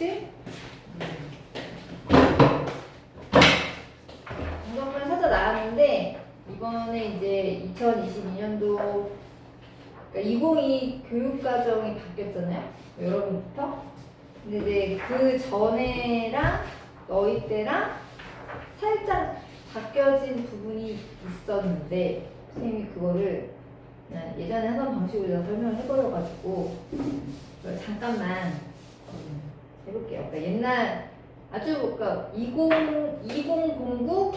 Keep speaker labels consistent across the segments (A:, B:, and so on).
A: 그치? 정답을 찾아 나왔는데 이번에 이제 2022년도 그러니까 2022 교육과정이 바뀌었잖아요. 여러분부터. 근데 이제 그 전에랑 너희 때랑 살짝 바뀌어진 부분이 있었는데 선생님이 그거를 그냥 예전에 하던 방식으로 제가 설명을 해버려가지고 잠깐만 해볼게요. 그러니까 옛날 아주 그러니까 2009년도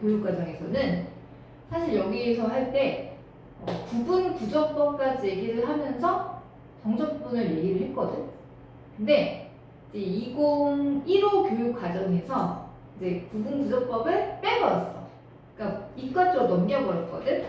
A: 교육과정에서는 사실 여기에서 할 때 구분 부적법까지 얘기를 하면서 정적분을 얘기를 했거든. 근데 이제 2015 교육과정에서 이제 구분 부적법을 빼버렸어. 그러니까 이과 쪽으로 넘겨버렸거든.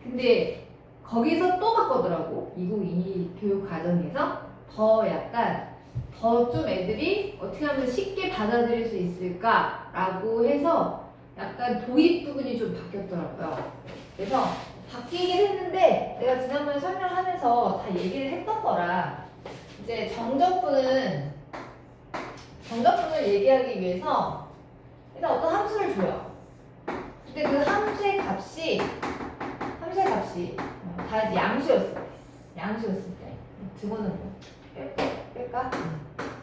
A: 근데 거기서 또 바꾸더라고. 2022 교육과정에서 더 약간 더 좀 애들이 어떻게 하면 쉽게 받아들일 수 있을까라고 해서 약간 도입 부분이 좀 바뀌었더라고요. 그래서 바뀌긴 했는데 내가 지난번에 설명하면서 다 얘기를 했던 거라 이제 정적분을 얘기하기 위해서 일단 어떤 함수를 줘요. 근데 그 함수의 값이 다 이제 양수였을 때 등호는 뭐 뺄까?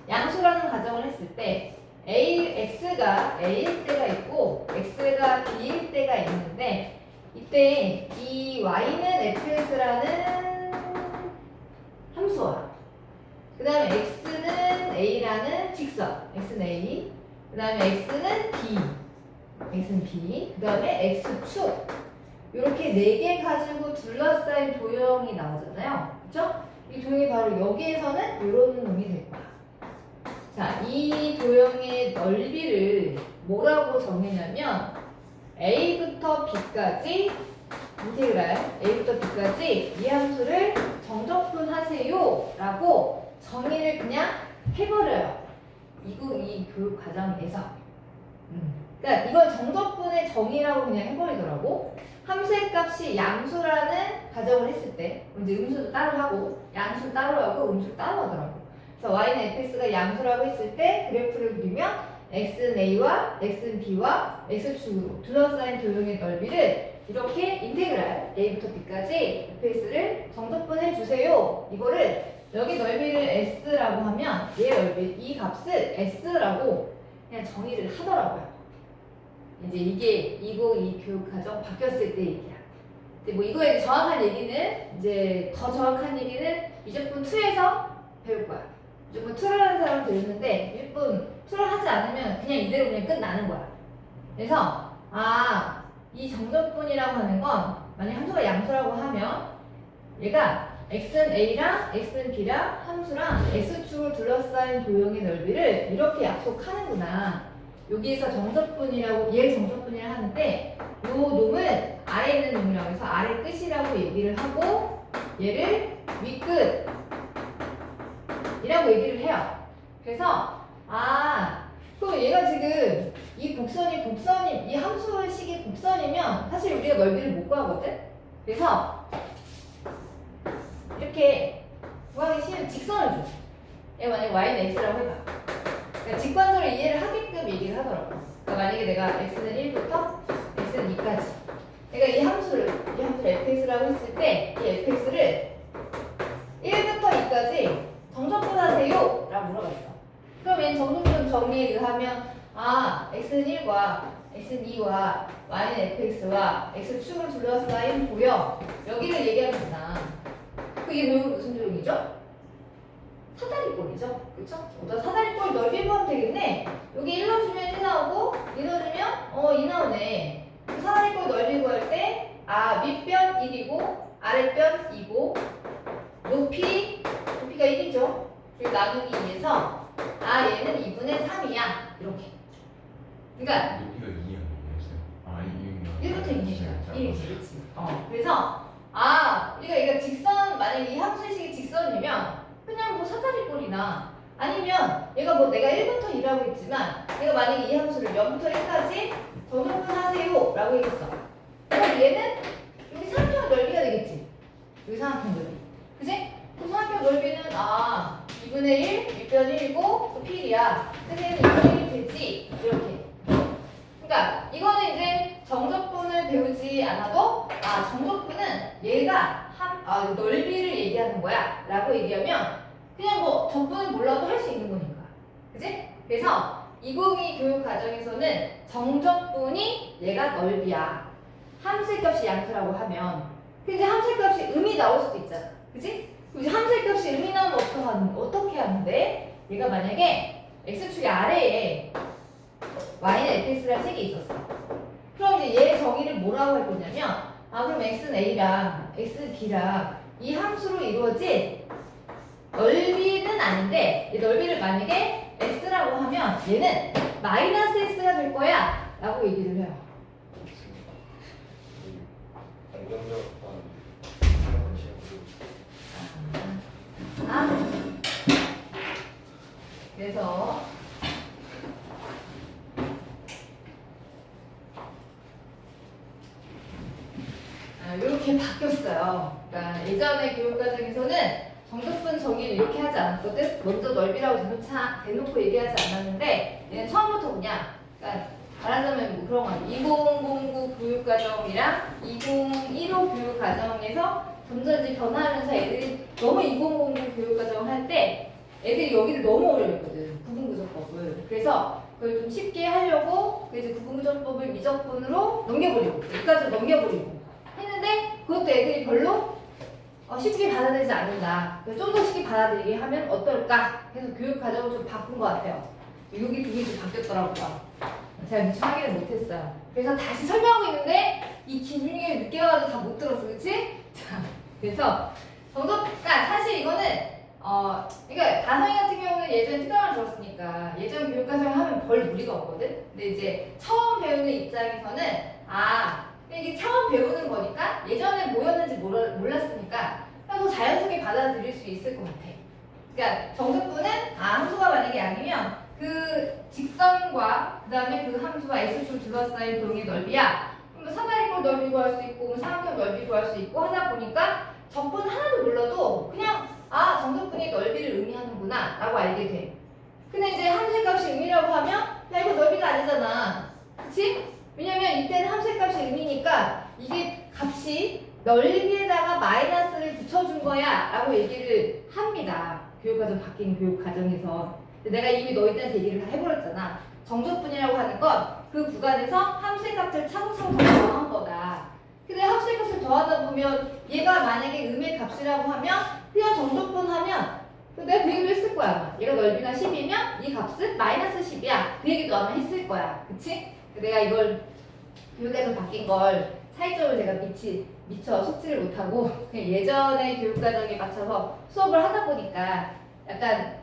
A: 양수라는 가정을 했을 때 x가 a일 때가 있고 x가 b일 때가 있는데 이때 이 y는 fx라는 함수와 그 다음에 x는 a라는 직선 x는 a 그 다음에 x는 b 그 다음에 x축 이렇게 4개 가지고 둘러싸인 도형이 나오잖아요. 그쵸? 이 도형이 바로 여기에서는 이런 놈이 될 거야. 자, 이 도형의 넓이를 뭐라고 정했냐면 a부터 b까지 인테그랄 a부터 b까지 이 함수를 정적분하세요 라고 정의를 그냥 해버려요. 2022 교육과정에서. 그러니까 이걸 정적분의 정의라고 그냥 해버리더라고. 함수의 값이 양수라는 가정을 했을 때 이제 음수도 따로 하고 양수 따로 하고 음수 따로 하더라고. 그래서 y는 fx가 양수라고 했을 때 그래프를 그리면 x는 a와 x는 b와 x축으로 둘러싸인 도형의 넓이를 이렇게 인테그랄 a부터 b까지 fx를 정적분해 주세요. 이거를 여기 넓이를 s라고 하면 얘 넓이 이 값을 s라고 그냥 정의를 하더라고요. 이제 이게 2022 교육과정 바뀌었을 때 얘기야. 근데 뭐 이거에 정확한 얘기는 이제 더 정확한 얘기는 미적분 2에서 배울 거야. 미적분 2를 하는 사람 배우는데 미적분 2를 하지 않으면 그냥 이대로 그냥 끝나는 거야. 그래서 이 정적분이라고 하는 건 만약 함수가 양수라고 하면 얘가 x는 a랑 x는 b랑 함수랑 x축을 둘러싸인 도형의 넓이를 이렇게 약속하는구나. 여기에서 정적분이라고 얘를 정적분이라 하는데 요 놈을 아래에 있는 놈이라고 해서 아래 끝이라고 얘기를 하고 얘를 윗끝이라고 얘기를 해요. 그래서 그럼 얘가 지금 이 곡선이 이 함수식이 곡선이면 사실 우리가 넓이를 못 구하거든. 그래서 이렇게 구하기 쉬운 직선을 줘. 얘 만약에 y는 x라고 해봐. 그러니까 직관적으로 이해를 하게끔 얘기를 하더라고. 그러니까 만약에 내가 x는 1부터 x는 2까지 내가 이 함수를 fx라고 했을 때 이 fx를 1부터 2까지 정적분하세요 라고 물어봤어. 그럼 얘는 정적분 정리에 의하면 x는 1과 x는 2와 y는 fx와 x축을 둘러싸인 도형 여기를 얘기하면 되나. 이게 무슨 도형이죠? 사다리꼴이죠. 그쵸? 사다리꼴 넓이 구하면 되겠네. 여기 1 넣어주면 1 나오고 2 넣어주면 2 나오네. 그 사다리꼴 넓이 구할 때 밑변 1이고 아랫변 2고 높이가 1이죠. 그리고 나누기 2에서 얘는 2분의 3이야. 이렇게. 그러니까
B: 높이가 2야.
A: 1부터 2니까 1이지. 그렇지. 그래서 우리가 직선 만약에 이 함수식이 직선이면 그냥 뭐 사다리꼴이나 아니면 얘가 뭐 내가 1부터 2라고 했지만 얘가 만약에 이 함수를 0부터 1까지 정적분하세요 라고 얘기했어. 그럼 얘는 여기 삼각형 넓이가 되겠지. 여기 삼각형 넓이. 그지? 그 삼각형 넓이는 2분의 1, 윗변 1이고 또 필이야. 선생님 2분의 1이 되지? 이렇게. 그러니까 이거는 이제 정적분을 배우지 않아도 정적분은 얘가 넓이를 얘기하는 거야 라고 얘기하면 그냥 뭐 적분을 몰라도 할 수 있는 거니까. 그치? 그래서 202 교육 과정에서는 정적분이 얘가 넓이야. 함수값이 양수라고 하면 근데 함수값이 음이 나올 수도 있잖아. 그치? 그럼 이제 함수값이 음이 나오면 어떻게 하는데? 얘가 만약에 x축의 아래에 y는 fx라는 책이 있었어. 그럼 이제 얘 정의를 뭐라고 할 거냐면 그럼 x는 a랑 x는 b랑 이 함수로 이루어진 넓이는 아닌데 이 넓이를 만약에 x라고 하면 얘는 마이너스 x가 될 거야 라고 얘기를 해요. 그래서 이렇게 바뀌었어요. 그러니까 예전의 교육과정에서는 정적분 정의를 이렇게 하지 않았거든. 먼저 넓이라고 대놓고 얘기하지 않았는데 얘는 처음부터 그냥 그러니까 말하자면 뭐 그런 거 2009 교육과정이랑 2015 교육과정에서 점점 이제 변하면서 애들이 너무 2009 교육과정 할 때 애들이 여기를 너무 어려워했거든. 구분구조법을. 그래서 그걸 좀 쉽게 하려고 그래서 구분구조법을 미적분으로 넘겨버리고 여기까지 넘겨버리고 했는데 그것도 애들이 별로 쉽게 받아들이지 않는다. 좀 더 쉽게 받아들이게 하면 어떨까 해서 교육 과정을 좀 바꾼 것 같아요. 여기 두 개 좀 바뀌었더라고요. 제가 미처 확인을 못했어요. 그래서 다시 설명하고 있는데 이 김준이가 늦게 와가지고 다 못 들었어, 그치? 자, 그래서 그러니까 사실 이거는 그러니까 다성이 같은 경우는 예전에 특강을 들었으니까 예전 교육 과정을 하면 별 무리가 없거든. 근데 이제 처음 배우는 입장에서는 이게 처음 배우는 거니까 예전에 뭐였는지 몰랐으니까 더 자연스럽게 받아들일 수 있을 것 같아. 그러니까 정적분은 함수가 만약에 양이면 그 직선과 그 다음에 그 함수와 x축 둘러싸인 도형의 넓이야. 그럼 사다리꼴 넓이 구할 수 있고 삼각형 넓이 구할 수 있고 하다 보니까 적분 하나도 몰라도 그냥 정적분이 넓이를 의미하는구나 라고 알게 돼. 근데 이제 함수의 값이 의미라고 하면 야 이거 넓이가 아니잖아. 그치? 왜냐면 이때는 함수의 값이 의미니까 이게 값이 넓이에다가 마이너스를 붙여준 거야 라고 얘기를 합니다. 교육과정 바뀐 교육과정에서. 내가 이미 너희들한테 얘기를 다 해버렸잖아. 정적분이라고 하는 건 그 구간에서 함수의 값을 차곡차곡 더한 거다. 근데 함수의 값을 더하다 보면 얘가 만약에 음의 값이라고 하면 그냥 정적분 하면 내가 그 얘기도 했을 거야. 얘가 넓이가 10이면 이 값은 마이너스 10이야. 그 얘기도 아마 했을 거야. 그치? 내가 이걸 교육과정 바뀐 걸 차이점을 제가 미처 숙지를 못하고 그냥 예전의 교육과정에 맞춰서 수업을 하다 보니까 약간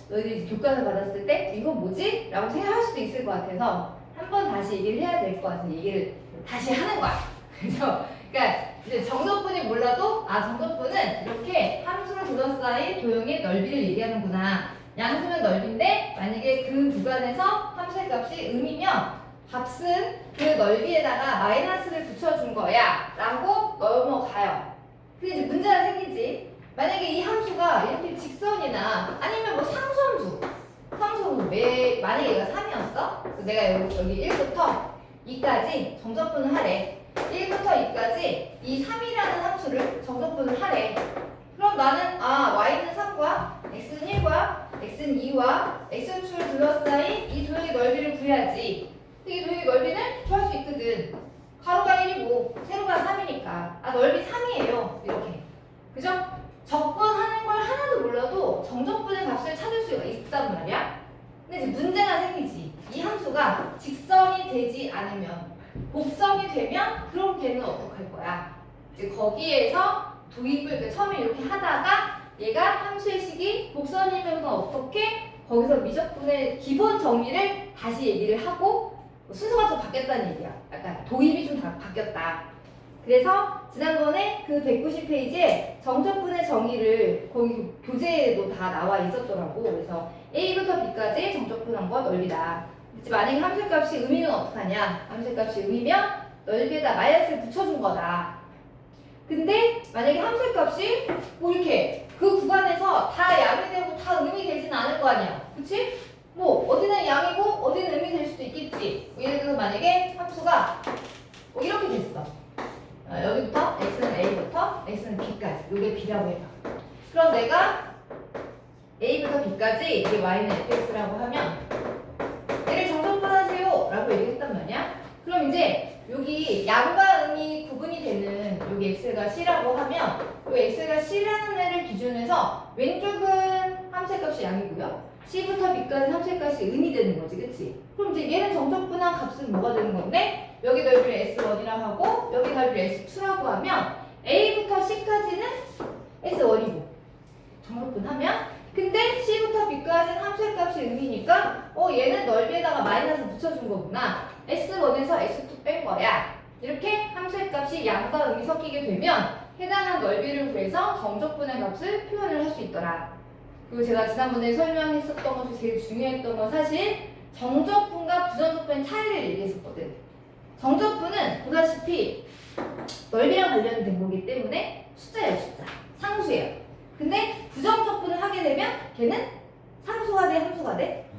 A: 너희들이 교과서 받았을 때 이거 뭐지? 라고 생각할 수도 있을 것 같아서 한 번 다시 얘기를 해야 될 것 같아서 얘기를 다시 하는 거야. 그래서 그러니까 이제 정적분이 몰라도 정적분은 이렇게 함수로 둘러싸인 도형의 넓이를 얘기하는구나. 양수면 넓이인데 만약에 그 구간에서 함수의 값이 음이면 값은 그 넓이에다가 마이너스를 붙여준 거야 라고 넘어가요. 근데 이제 문제가 생기지. 만약에 이 함수가 이렇게 직선이나 아니면 뭐 상수함수 만약에 얘가 3이었어? 내가 여기 1부터 2까지 정적분을 하래. 1부터 2까지 이 3이라는 함수를 정적분을 하래. 그럼 나는 y는 3과 x는 1과 x는 2와 x축을 둘러싸인 이 도형의 넓이를 구해야지. 이 도형의 넓이는 구할 수 있거든. 가로가 1이고 세로가 3이니까 넓이 3이에요. 이렇게. 그죠? 적분하는 걸 하나도 몰라도 정적분의 값을 찾을 수가 있단 말이야. 근데 이제 문제가 생기지. 이 함수가 직선이 되지 않으면 곡선이 되면 그럼 걔는 어떡할 거야? 이제 거기에서 도입을 처음에 이렇게 하다가 얘가 함수의 식이 곡선이면 어떻게? 거기서 미적분의 기본 정의를 다시 얘기를 하고 순서가 좀 바뀌었다는 얘기야. 약간 도입이 좀 바뀌었다. 그래서 지난번에 그 190페이지에 정적분의 정의를 거기 교재에도 다 나와 있었더라고. 그래서 A부터 B까지 정적분한 거 넓이다. 만약에 함수값이 음이면 어떡하냐? 함수값이 음이면 넓이에다 마이너스를 붙여준 거다. 근데 만약에 함수값이 뭐 이렇게 그 구간에서 다 양이 되고 다 음이 거 아니야. 그치? 뭐 어디는 양이고 어디는 음이 될 수도 있겠지. 예를 들어서 만약에 함수가 뭐 이렇게 됐어. 여기부터 x는 a부터 x는 b까지. 이게 b라고 해봐. 그럼 내가 a부터 b까지 이게 y는 fx라고 하면 얘를 정석분하세요 라고 얘기했단 말이야. 그럼 이제 여기 양과 음이 구분이 되는 여기 x가 c라고 하면 이 x가 c라는 애를 기준으로 해서 왼쪽은 함수의 값이 양이고요. c부터 b까지 함수의 값이 음이 되는 거지, 그치? 그럼 이제 얘는 정적분한 값은 뭐가 되는 건데 여기 넓이를 s1이라 하고 여기 넓이를 s2라고 하면 a부터 c까지는 s1이고 정적분하면 근데 c부터 b까지는 함수의 값이 음이니까 얘는 넓이에다가 마이너스 붙여준 거구나. s1에서 s2 뺀 거야. 이렇게 함수의 값이 양과 음이 섞이게 되면 해당한 넓이를 구해서 정적분의 값을 표현을 할 수 있더라. 그리고 제가 지난번에 설명했었던 것 중에 제일 중요했던 건 사실 정적분과 부정적분의 차이를 얘기했었거든. 정적분은 보다시피 넓이랑 관련된 거기 때문에 숫자예요, 숫자. 상수예요. 근데 부정적분을 하게 되면 걔는 상수가 돼, 함수가 돼?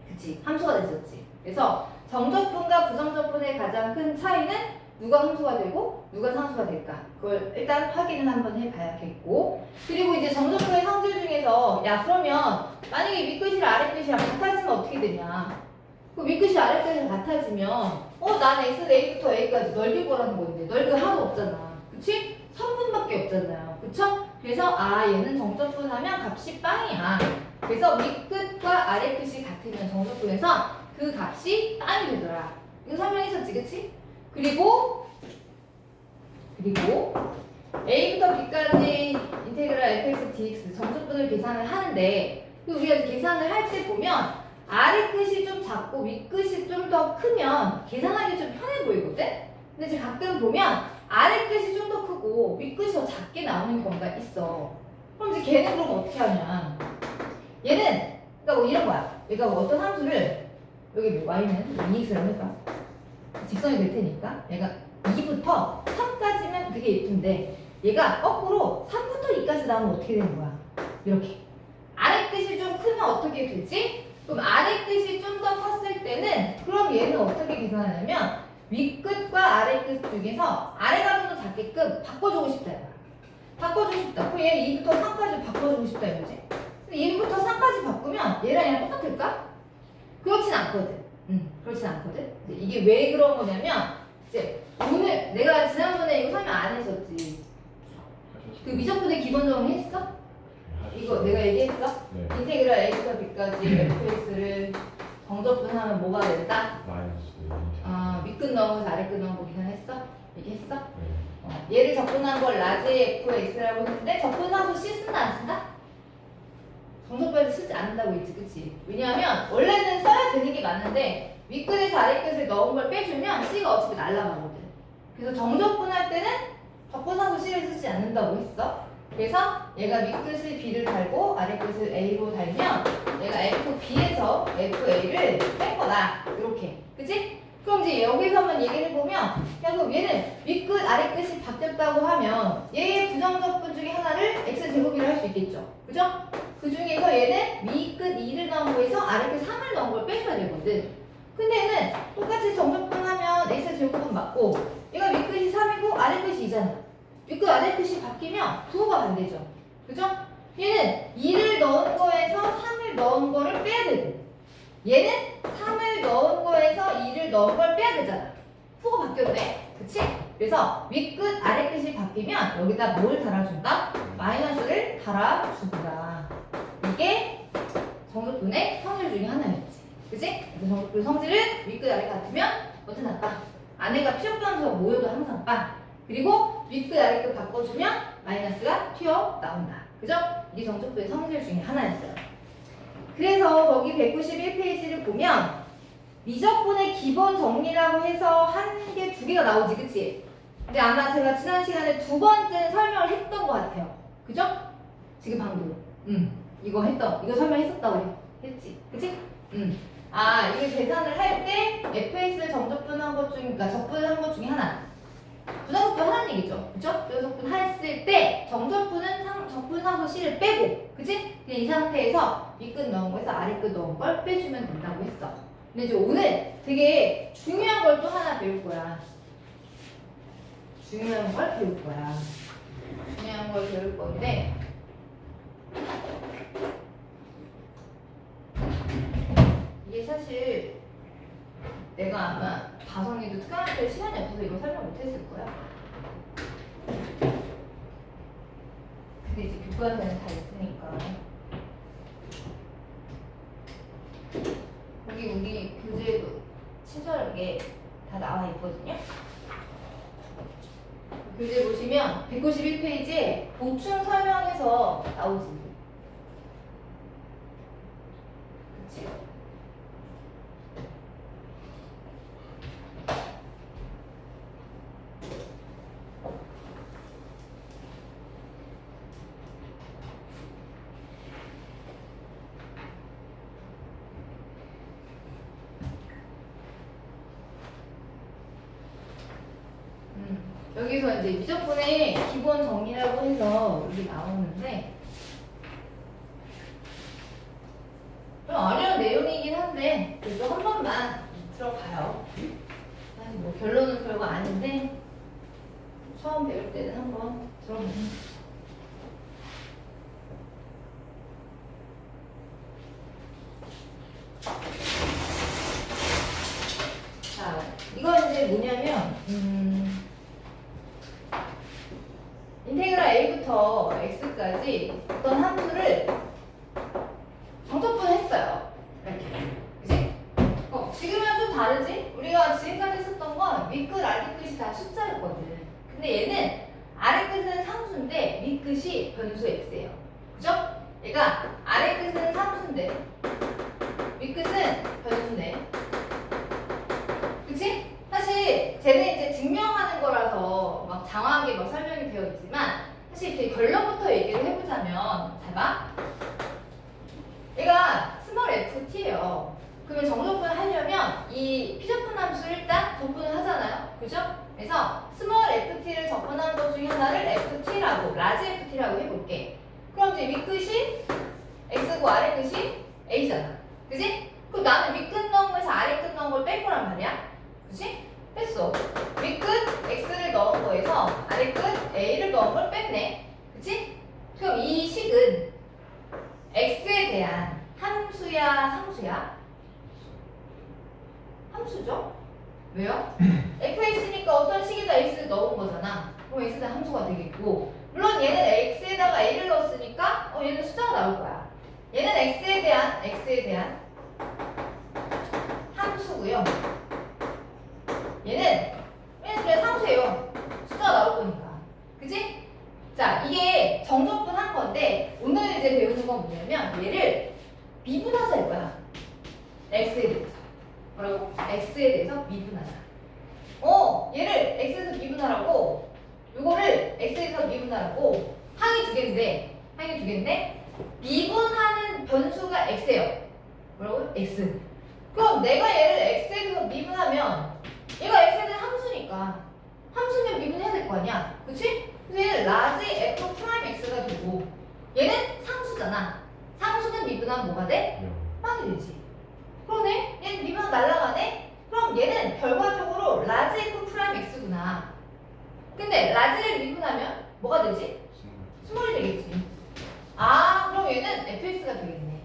A: 그치, 함수가 됐었지. 그래서 정적분과 부정적분의 가장 큰 차이는 누가 함수가 되고 누가 상수가 될까? 그걸 일단 확인을 한번 해봐야겠고, 그리고 이제 정적분의 성질 중에서 야 그러면 만약에 윗끝이랑 아랫끝이랑 같아지면 어떻게 되냐? 그 윗끝이 아랫끝이랑 같아지면 난 x는 a부터 a까지 넓이 구하라는 건데 넓이가 하나도 없잖아. 그치? 3분밖에 없잖아요. 그쵸? 그래서 얘는 정적분하면 값이 빵이야. 그래서 윗끝과 아랫끝이 같으면 정적분에서 그 값이 빵이 되더라. 이거 설명했었지, 그치? 그리고 a부터 b까지 인테그랄 fx dx 정적분을 계산을 하는데 우리가 계산을 할 때 보면 아랫끝이 좀 작고 윗끝이 좀 더 크면 계산하기 좀 편해 보이거든? 근데 이제 가끔 보면 아랫끝이 좀 더 크고 윗끝이 더 작게 나오는 경우가 있어. 그럼 이제 걔는 그럼 어떻게 하냐? 얘는 그러니까 뭐 이런 거야. 얘가 뭐 어떤 함수를 여기 뭐 y는 2x라고 해봐. 직선이 될 테니까 얘가 2부터 3까지면 되게 예쁜데 얘가 거꾸로 3부터 2까지 나오면 어떻게 되는 거야? 이렇게 아랫끝이 좀 크면 어떻게 되지? 그럼 아랫끝이 좀 더 컸을 때는 그럼 얘는 어떻게 계산하냐면 윗끝과 아랫끝 중에서 아래가 좀 더 작게끔 바꿔주고 싶다 이거야. 바꿔주고 싶다. 그럼 얘 2부터 3까지 바꿔주고 싶다 이거지. 근데 2부터 3까지 바꾸면 얘랑 얘랑 똑같을까? 그렇진 않거든. 그렇진 않거든. 이게 왜 그런 거냐면 이제 오늘 내가 지난번에 이거 설명 안 했었지. 그 미적분의 기본 정리 했어? 이거 내가 얘기했어?
B: 네.
A: 인테그랄 a부터 b까지 fx를 정적분하면 뭐가 된다?
B: 마이너스
A: 윗끝 넣으면서 아랫끝 넣은 거 계산했어? 얘기했어?
B: 네.
A: 얘를 적분한 걸 라지 fx라고 했는데 적분하고 c 쓴다 안 쓴다? 정적분에서 쓰지 않는다고 했지, 그치? 왜냐하면 원래는 써야 되는 게 맞는데 윗끝에서 아랫끝을 넣은 걸 빼주면 c가 어차피 날라가거든. 그래서 정적분할 때는 적분하고 c를 쓰지 않는다고 했어. 그래서 얘가 윗끝을 b를 달고 아랫끝을 a로 달면 얘가 fb에서 fa를 뺀 거다. 이렇게. 그치? 그럼 이제 여기서 한번 얘기를 해보면 야 그럼 얘는 윗끝 아랫끝이 바뀌었다고 하면 얘의 부정적분 중에 하나를 x제곱이라 할 수 있겠죠. 그죠? 그 중에서 얘는 윗끝 2를 넣은 거에서 아랫끝 3을 넣은 걸 빼줘야 되거든. 근데 얘는 똑같이 정적분하면 x제곱은 맞고 얘가 윗끝이 3이고 아랫끝이 2잖아. 윗끝 아랫끝이 바뀌면 부호가 반대죠. 그죠? 얘는 2를 넣은 거에서 3을 넣은 거를 빼야 되고 얘는 3을 넣은 거에서 2를 넣은 걸 빼야 되잖아. 부호가 바뀌었네. 그치? 그래서 윗끝 아랫끝이 바뀌면 여기다 뭘 달아준다? 마이너스를 달아준다. 이게 정적분의 성질 중에 하나였지. 그치? 그래서 정적분 성질은 윗끝 아래 같으면 어쩌나 빵. 안에가 피어나면서 모여도 항상 빵. 그리고 윗끝 아랫끝 바꿔주면 마이너스가 튀어나온다. 그죠? 이게 정적분의 성질 중에 하나였어요. 그래서 거기 191페이지를 보면 미적분의 기본 정리라고 해서 한 개, 두 개가 나오지, 그치? 근데 아마 제가 지난 시간에 두 번째 설명을 했던 것 같아요. 그죠? 지금 방금. 이거 설명했었다고 했지. 그치? 이게 계산을 할 때 fx를 정적분한 것 중, 그러니까 적분한 것 중에 하나. 부정적분 하는 얘기죠. 그죠? 부정적분 했을 때 정적분은 적분 상수 C를 빼고, 그치? 그냥 이 상태에서 윗끝 넣은 거에서 아래끝 넣은 걸 빼주면 된다고 했어. 근데 이제 오늘 되게 중요한 걸 또 하나 배울 거야. 중요한 걸 배울 거야. 중요한 걸 배울 건데, 이게 사실 내가 아마 다성이도 특강할 때 시간이 없어서 이거 설명 못했을 거야. 근데 이제 교과서에는 다 있으니까. 여기 우리 교재에도 친절하게 다 나와 있거든요. 교재 보시면 191페이지에 보충 설명에서 나오지. 그치? 여기서 이제 미적분의 기본 정의라고 해서 여기 나오는데 좀 어려운 내용이긴 한데 그래도 한 번만 들어봐요. 사실 뭐 결론은 별거 아닌데 처음 배울 때는 한번 들어보세요. 자, 이거 이제 뭐냐면 인테그랄 a부터 x까지 어떤 함수를 정적분했어요. 이렇게. 그치? 지금이랑 좀 다르지? 우리가 지금까지 했었던 건 윗끝, 아래끝이 다 숫자였거든. 근데 얘는 아래끝은 상수인데 윗끝이 변수 x예요. 그죠? 얘가 아래끝은 상수인데 윗끝은 변수인데. 그치? 사실 쟤는 이제 증명하는 거라서 막 장황하게 막 설명이 되어 있지만 사실 이렇게 결론부터 얘기를 해보자면 잘 봐. 얘가 스몰 ft예요. 그러면 정적분을 하려면 이 피적분 함수를 일단 적분을 하잖아요. 그죠? 그래서 스몰 ft를 적분한 것 중에 하나를 ft라고 라지 ft라고 해볼게. 그럼 이제 윗끝이 x고 아래끝이 a잖아. 그지? 그럼 나는 윗끝 넣은 거에서 아래끝 넣은 걸 뺄 거란 말이야. 그치? 뺐어. 윗끝 x를 넣은 거에서 아래끝 a를 넣은 걸 뺐네. 그치? 그럼 이 식은 x에 대한 함수야, 상수야? 함수죠? 왜요? fx니까 어떤 식에다 x를 넣은 거잖아. 그럼 x에 대한 함수가 되겠고, 물론 얘는 x에다가 a를 넣었으니까 얘는 숫자가 나올 거야. 얘는 x에 대한 함수고요. 얘는 그냥 상수예요. 숫자가 나올 거니까. 그치? 자, 이게 정적분 한 건데 오늘 이제 배우는 건 뭐냐면 얘를 미분하자일 거야. x에 대해서. 뭐라고? x에 대해서 미분하자. 얘를 x에서 미분하라고 요거를 x에 대해서 미분하라고 항이 두 개인데 미분하는 변수가 x예요. 뭐라고? x. 그럼 내가 얘를 x에 대해서 미분하면 얘가 x에 대한 함수니까 함수면 미분해야 될 거 아니야. 그치? 그래서 얘는 라지 f 프라임 x가 되고 얘는 상수잖아. 상수는 미분하면 뭐가 돼? 빵이 되지. 그러네? 얘는 미분 날라가네? 그럼 얘는 결과적으로 라지 f 프라임 x구나. 근데 라지를 미분하면 뭐가 되지? 스몰이 되겠지. 그럼 얘는 fx가 되겠네.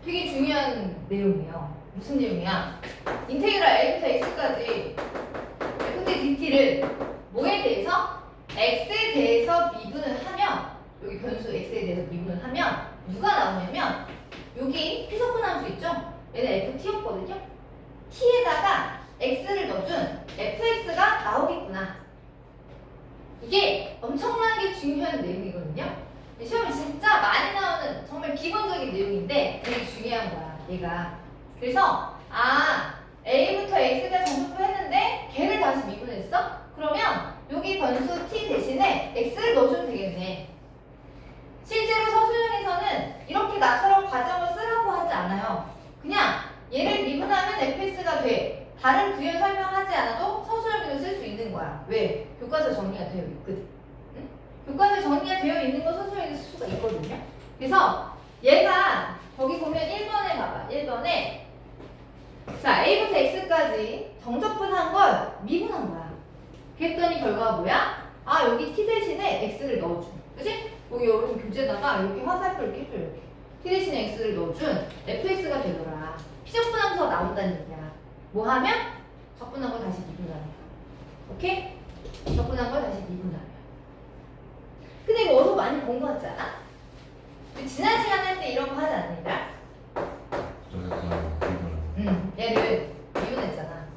A: 되게 중요한 내용이에요. 무슨 내용이야? 인테그랄 a부터 x까지 ft dt를 뭐에 대해서? x에 대해서 미분을 하면 여기 변수 x에 대해서 미분을 하면 누가 나오냐면 여기 피적분 함수 있죠? 얘는 ft였거든요? t에다가 x를 넣어준 fx가 나오겠구나. 이게 엄청나게 중요한 내용이거든요? 시험에 진짜 많이 나오는 정말 기본적인 내용인데 되게 중요한 거야, 얘가. 그래서 a부터 x가 정적분했는데 걔를 다시 미분했어? 그러면 여기 변수 t 대신에 x를 넣어주면 되겠네. 실제로 서술형에서는 이렇게 나처럼 과정을 쓰라고 하지 않아요. 그냥 얘를 미분하면 fx가 돼. 다른 부연 설명하지 않아도 서술형으로 쓸 수 있는 거야. 왜? 교과서 정리가 되어 있거든. 응? 교과서 정리가 되어 있는 거 서술형으로 쓸 수가 있거든요. 그래서 얘가 거기 보면 1번에 봐봐. 1번에 자 A부터 X까지 정적분한 걸 미분한 거야. 그랬더니 결과가 뭐야? 아 여기 T 대신에 X를 넣어준. 그치? 여기 여러분 교재에다가 이렇게 화살표 이렇게 해줘. 이렇게 T 대신에 X를 넣어준 fx가 되더라. 피적분함수가 나온다는 얘기야. 뭐 하면? 적분한 걸 다시 미분하면. 오케이? 적분한 걸 다시 미분하면. 근데 이거 어디서 많이 본 거 같지 않아? 지난 시간에 할 때 이런 거 하지 않는다? 얘를 미분했잖아.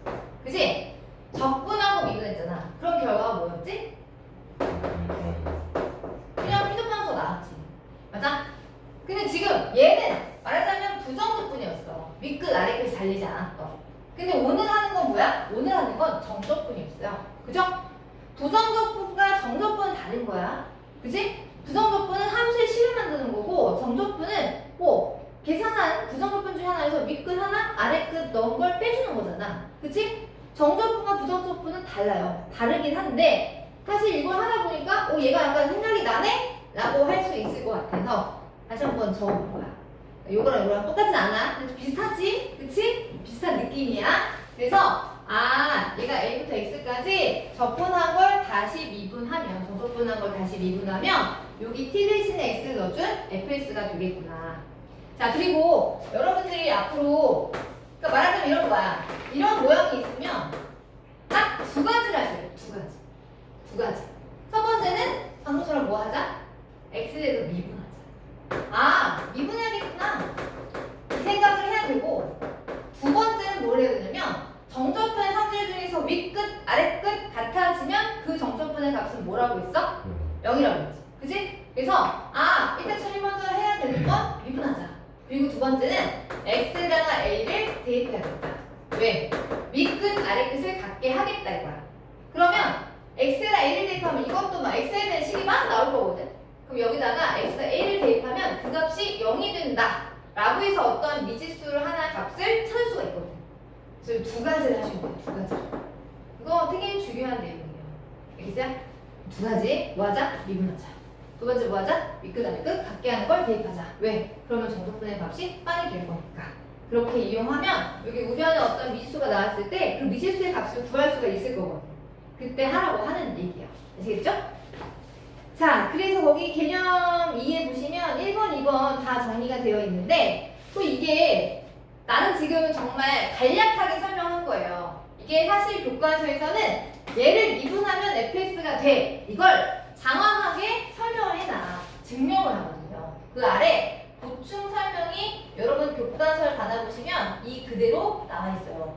A: 그치? 적분하고 미분했잖아. 그럼 결과가 뭐였지? 그냥 피적분함수가 나왔지. 맞아? 근데 지금 얘는 말하자면 부정적분이었어. 윗끝 아래끝이 달리지 않았어. 근데 오늘 하는 건 뭐야? 오늘 하는 건 정적분이었어요. 그죠? 부정적분과 정적분은 다른 거야. 그치? 부정적분은 함수의 식을 만드는 거고 정적분은 뭐 계산한 부정적분 중에 하나에서 윗끝 하나 아래끝 넣은 걸 빼주는 거잖아. 그치? 정적분과 부정적분은 달라요. 다르긴 한데 사실 이걸 하다 보니까 얘가 약간 생각이 나네? 라고 할 수 있을 것 같아서 다시 한번 적어볼 거야. 요거랑 요거랑 똑같진 않아. 비슷하지? 그치? 비슷한 느낌이야. 그래서 얘가 A부터 X까지 적분한 걸 다시 미분하면 정적분한 걸 다시 미분하면 여기 T 대신에 X를 넣어준 fx가 되겠구나. 자 그리고 여러분들이 앞으로 그러니까 말하자면 이런 거야. 이런 모양이 있으면 딱 두 가지를 하셔요. 두 가지. 첫 번째는 방금처럼 뭐 하자? X에 대해서 미분하자. 미분해야겠구나. 이 생각을 해야 되고 두 번째는 뭘 해야 되냐면 정적분의 성질 중에서 윗끝, 아래끝 같아지면 그 정적분의 값은 뭐라고 했어? 0이라고 했지. 그지? 그래서 일단 제일 먼저 해야 되는 건 미분하자. 그리고 두 번째는 x에다가 a를 대입해야겠다. 왜? 윗끝, 아래끝을 같게 하겠다 이거야. 그러면 x에다 a를 대입하면 이것도 막 x에 대한 식이 막 나올 거거든. 그럼 여기다가 x에다 a를 대입하면 그 값이 0이 된다 라고 해서 어떤 미지수를 하나 값을 찾을 수가 있거든. 그래서 두 가지를 하시면 돼요. 두 가지. 이거 되게 중요한 내용이에요. 알겠어요? 두 가지 뭐 하자? 미분하자. 두 번째 뭐 하자? 윗끝 아래끝 같게 하는 걸 대입하자. 왜? 그러면 정적분의 값이 빵이 될 거니까. 그렇게 이용하면 여기 우변에 어떤 미지수가 나왔을 때 그 미지수의 값을 구할 수가 있을 거거든요. 그때 하라고 하는 얘기야. 아시겠죠? 자, 그래서 거기 개념 2에 보시면 1번, 2번 다 정리가 되어 있는데 또 이게 나는 지금 정말 간략하게 설명한 거예요. 이게 사실 교과서에서는 얘를 미분하면 fx가 돼. 이걸 장황하게 설명을 해놔. 증명을 하거든요. 그 아래 보충 설명이 여러분 교과서를 받아보시면 이 그대로 나와 있어요.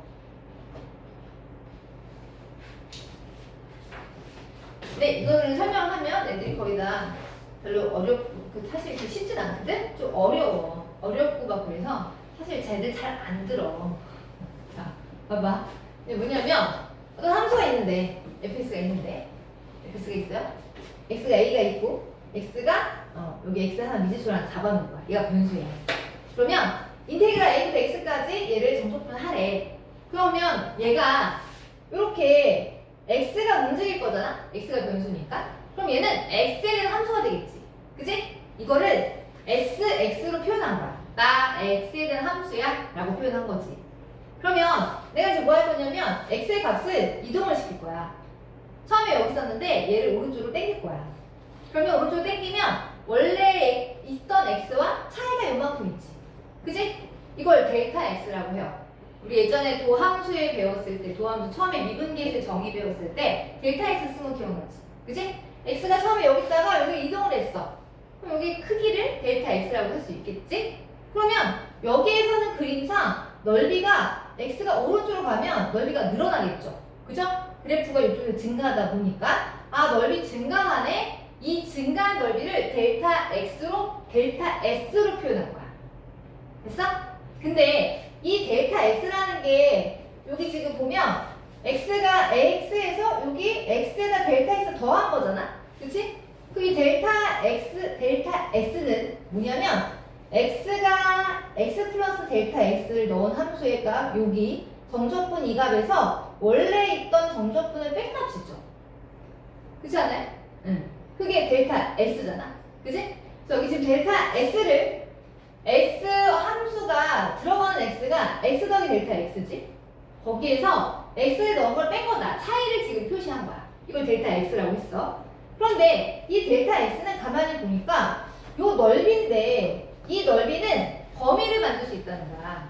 A: 근데 이거를 설명하면 애들이 거의 다 별로 어렵고 사실 쉽진 않거든? 좀 어렵고 막 그래서 사실 쟤들 잘 안 들어. 자, 봐봐. 이게 뭐냐면 어떤 함수가 있는데 fx가 있는데 fx가 있어요. x가 a가 있고 x가 여기 x 하나 미지수를 하나 잡아놓은 거야. 얘가 변수야. 그러면 인테그랄 a부터 x까지 얘를 정적분 하래. 그러면 얘가 이렇게 x가 움직일 거잖아. x가 변수니까. 그럼 얘는 x에 대한 함수가 되겠지. 그지? 이거를 sx로 표현한 거야. 나 x에 대한 함수야 라고 표현한 거지. 그러면 내가 지금 뭐 할 거냐면 x의 값을 이동을 시킬 거야. 처음에 여기 있었는데 얘를 오른쪽으로 당길 거야. 그러면 오른쪽으로 당기면 원래 있던 x와 차이가 요만큼 있지. 그지? 이걸 델타 x라고 해요. 우리 예전에 도함수에 배웠을 때 도함수 처음에 미분계수 정의 배웠을 때 델타 x 쓰면 기억나지? 그지? x가 처음에 여기다가 여기 이동을 했어. 그럼 여기 크기를 델타 x라고 할 수 있겠지? 그러면 여기에서는 그림상 넓이가 x가 오른쪽으로 가면 넓이가 늘어나겠죠. 그죠? 그래프가 이쪽에서 증가하다 보니까 넓이 증가하네. 이 증가한 넓이를 델타 x로 델타 s로 표현한 거야. 됐어? 근데 이 델타 s라는 게 여기 지금 보면 x가 ax에서 여기 x에다 델타 s 더한 거잖아. 그치? 그 이 델타 s는 뭐냐면 x가 x 플러스 델타 x를 넣은 함수의 값 여기 정적분 이 값에서 원래 있던 정적분을 뺀 값이죠. 그렇지 않아요? 응. 그게 델타 S잖아. 그지? 그래서 여기 지금 델타 S를 X 함수가 들어가는 X가 X 더하기 델타 X지? 거기에서 X를 넣은 걸 뺀 거다. 차이를 지금 표시한 거야. 이걸 델타 X라고 했어. 그런데 이 델타 X는 가만히 보니까 요 넓이인데 이 넓이는 범위를 만들 수 있다는 거야.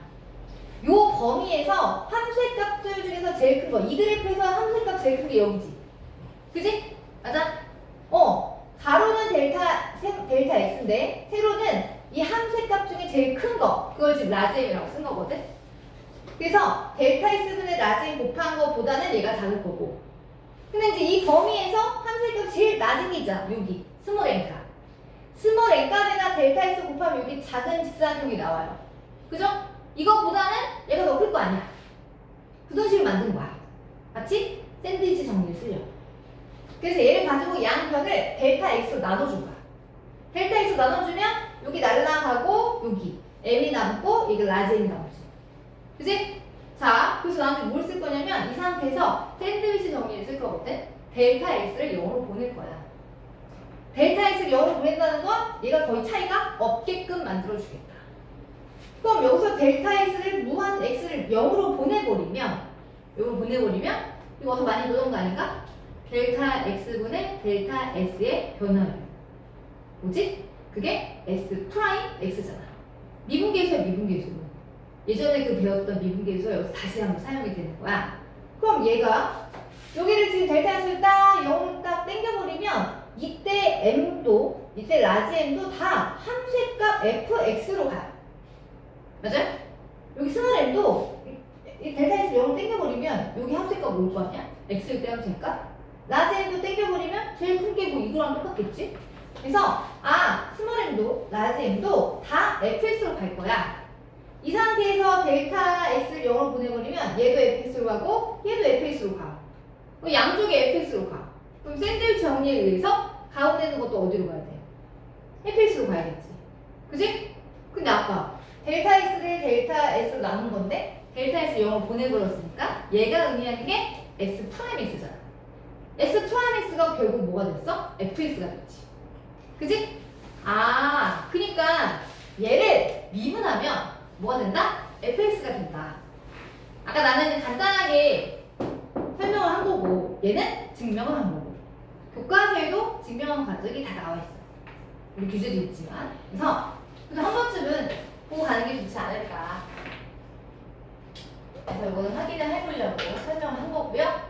A: 요 범위에서 함수의 값들 중에서 제일 큰 거, 이 그래프에서 함수의 값 제일 큰 게 여기지. 그지? 맞아? 가로는 델타 X인데 세로는 이 함수의 값 중에 제일 큰 거, 그걸 지금 라지 M이라고 쓴 거거든? 그래서 델타 X분의 라지 M 곱한 거보다는 얘가 작을 거고, 근데 이제 이 범위에서 함수의 값이 제일 낮은 게 있잖아. 여기 스몰 n 값. 스몰 n 값에다 델타 x 곱하면 여기 작은 직사각형이 나와요. 그죠? 이거보다는 얘가 더 클 거 아니야. 그 도식을 만든 거야. 맞지? 샌드위치 정리를 쓰려고. 그래서 얘를 가지고 양변을 델타 x로 나눠준 거야. 델타 x로 나눠주면 여기 날라가고 여기 m이 남고 이게 라지 m이 나오지. 그지? 자, 그래서 나한테 뭘 쓸 거냐면 이 상태에서 샌드위치 정리를 쓸 거거든. 델타 x를 0으로 보낼 거야. 델타 x를 0으로 보낸다는 건 얘가 거의 차이가 없게끔 만들어주겠다. 그럼 여기서 델타 x를 무한 x를 0으로 보내버리면 이거 더 많이 보던 거 아닌가? 델타 x분의 델타 s의 변화율. 뭐지? 그게 s 프라임 x잖아. 미분계수야, 미분계수. 예전에 그 배웠던 미분계수 여기서 다시 한번 사용이 되는 거야. 그럼 얘가 여기를 지금 델타 x를 딱 0으로 딱 당겨버리면 이때 라지 m도 다 함수의 값 fx로 가요. 맞아요? 여기 스몰 m도 이 델타 x 0으로 당겨버리면 여기 함수의 값 올 거 아니야? x일 때 함수의 값? 라지 m도 당겨버리면 제일 큰 게 뭐 이거랑 똑같겠지? 그래서 스몰 m도 라지 m도 다 fx로 갈 거야. 이 상태에서 델타 x를 0으로 보내버리면 얘도 fx로 가고 얘도 fx로 가. 양쪽이 fx로 가. 그럼 샌드위치 정리에 의해서 가운데 있는 것도 어디로 가야 돼? fx로 가야겠지. 그지? 근데 아까 델타 x를 델타 s로 나눈 건데 델타 x를 0으로 보내버렸으니까 얘가 의미하는 게 s 프라임 x잖아. s 프라임 x가 결국 뭐가 됐어? fx가 됐지. 그지? 그니까 얘를 미분하면 뭐가 된다? fx가 된다. 아까 나는 간단하게 설명을 한 거고 얘는 증명을 한 거고 교과서에도 증명한 과정이 다 나와 있어. 우리 규제도 있지만 그래서 한 번쯤은 보고 가는 게 좋지 않을까. 그래서 이거는 확인을 해보려고 설명을 한 거고요.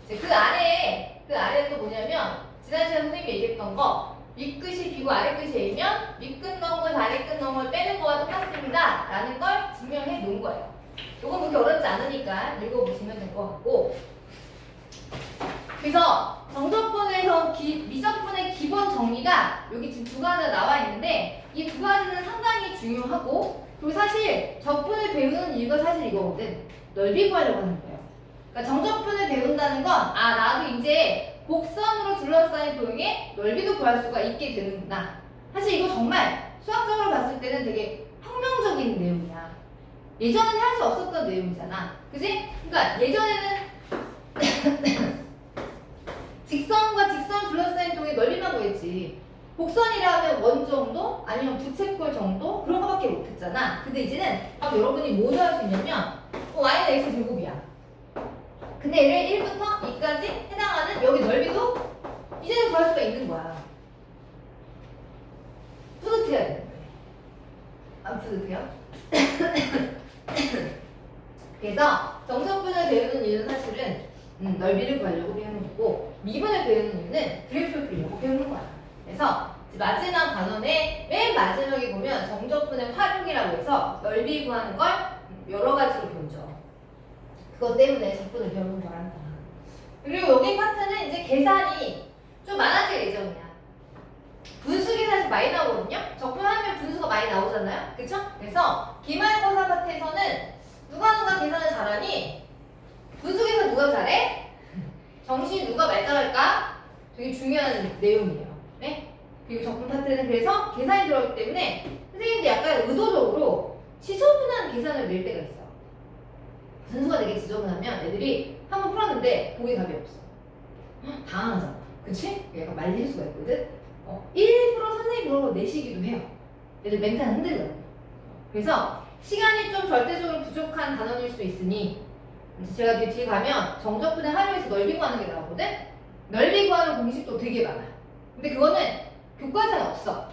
A: 이제 그 아래 또 뭐냐면 지난 시간에 선생님이 얘기했던 거 윗끝이 B고 아래끝이 A면 윗끝 넣은 걸 아래끝 넣은 걸 빼는 거와 똑같습니다 라는 걸 증명해 놓은 거예요. 이건 그렇게 어렵지 않으니까 읽어보시면 될 것 같고, 그래서 정적분에서 미적분의 기본 정리가 여기 지금 두 가지가 나와 있는데 이 두 가지는 상당히 중요하고, 그리고 사실 적분을 배우는 이유가 사실 이거거든. 넓이 구하려고 하는 거예요. 그러니까 정적분을 배운다는 건 나도 이제 곡선으로 둘러싸인 도형의 넓이도 구할 수가 있게 되는구나. 사실 이거 정말 수학적으로 봤을 때는 되게 혁명적인 내용이야. 예전에는 할 수 없었던 내용이잖아. 그지? 그러니까 예전에는 직선과 직선 둘러싸인 도형의 넓이만 구했지. 곡선이라면 원 정도? 아니면 부채꼴 정도? 그런 거밖에 못했잖아. 근데 이제는 여러분이 뭘 할 수 있냐면 y는 x 제곱이야. 근데 얘를 1부터 2까지 해당하는 여기 넓이도 이제는 구할 수가 있는 거야. 뿌듯해야 되는 거예요. 안 뿌듯해요? 그래서 정적분을 배우는 이유는 사실은 넓이를 구하려고 배우는 거고, 미분을 배우는 이유는 그래프를 그리려고 배우는 거야. 그래서 마지막 단원의 맨 마지막에 보면 정적분의 활용이라고 해서 넓이 구하는 걸 여러 가지로 배우죠. 그것 때문에 적분을 배우는 거란다. 그리고 여기 파트는 이제 계산이 좀 많아질 예정이야. 분수 계산이 많이 나오거든요. 적분하면 분수가 많이 나오잖아요. 그쵸? 그래서 기말고사 파트에서는 누가 계산을 잘하니? 분수 계산 누가 잘해? 정신이 누가 말짱할까? 되게 중요한 내용이에요. 네? 그리고 적분 파트는 그래서 계산이 들어가기 때문에 선생님도 약간 의도적으로 지저분한 계산을 낼 때가 있어. 분수가 되게 지저분하면 애들이 한번 풀었는데 보기 답이 없어. 당황하잖아. 그치? 얘가 말릴 수가 있거든. 1% 선생님 그런 거 내시기도 해요. 애들 멘탈 흔들려요. 그래서 시간이 좀 절대적으로 부족한 단원일 수 있으니 제가 뒤에 가면 정적분의 활용해서 넓이 구하는 게 나오거든? 넓이 구하는 공식도 되게 많아요. 근데 그거는 교과서에 없어.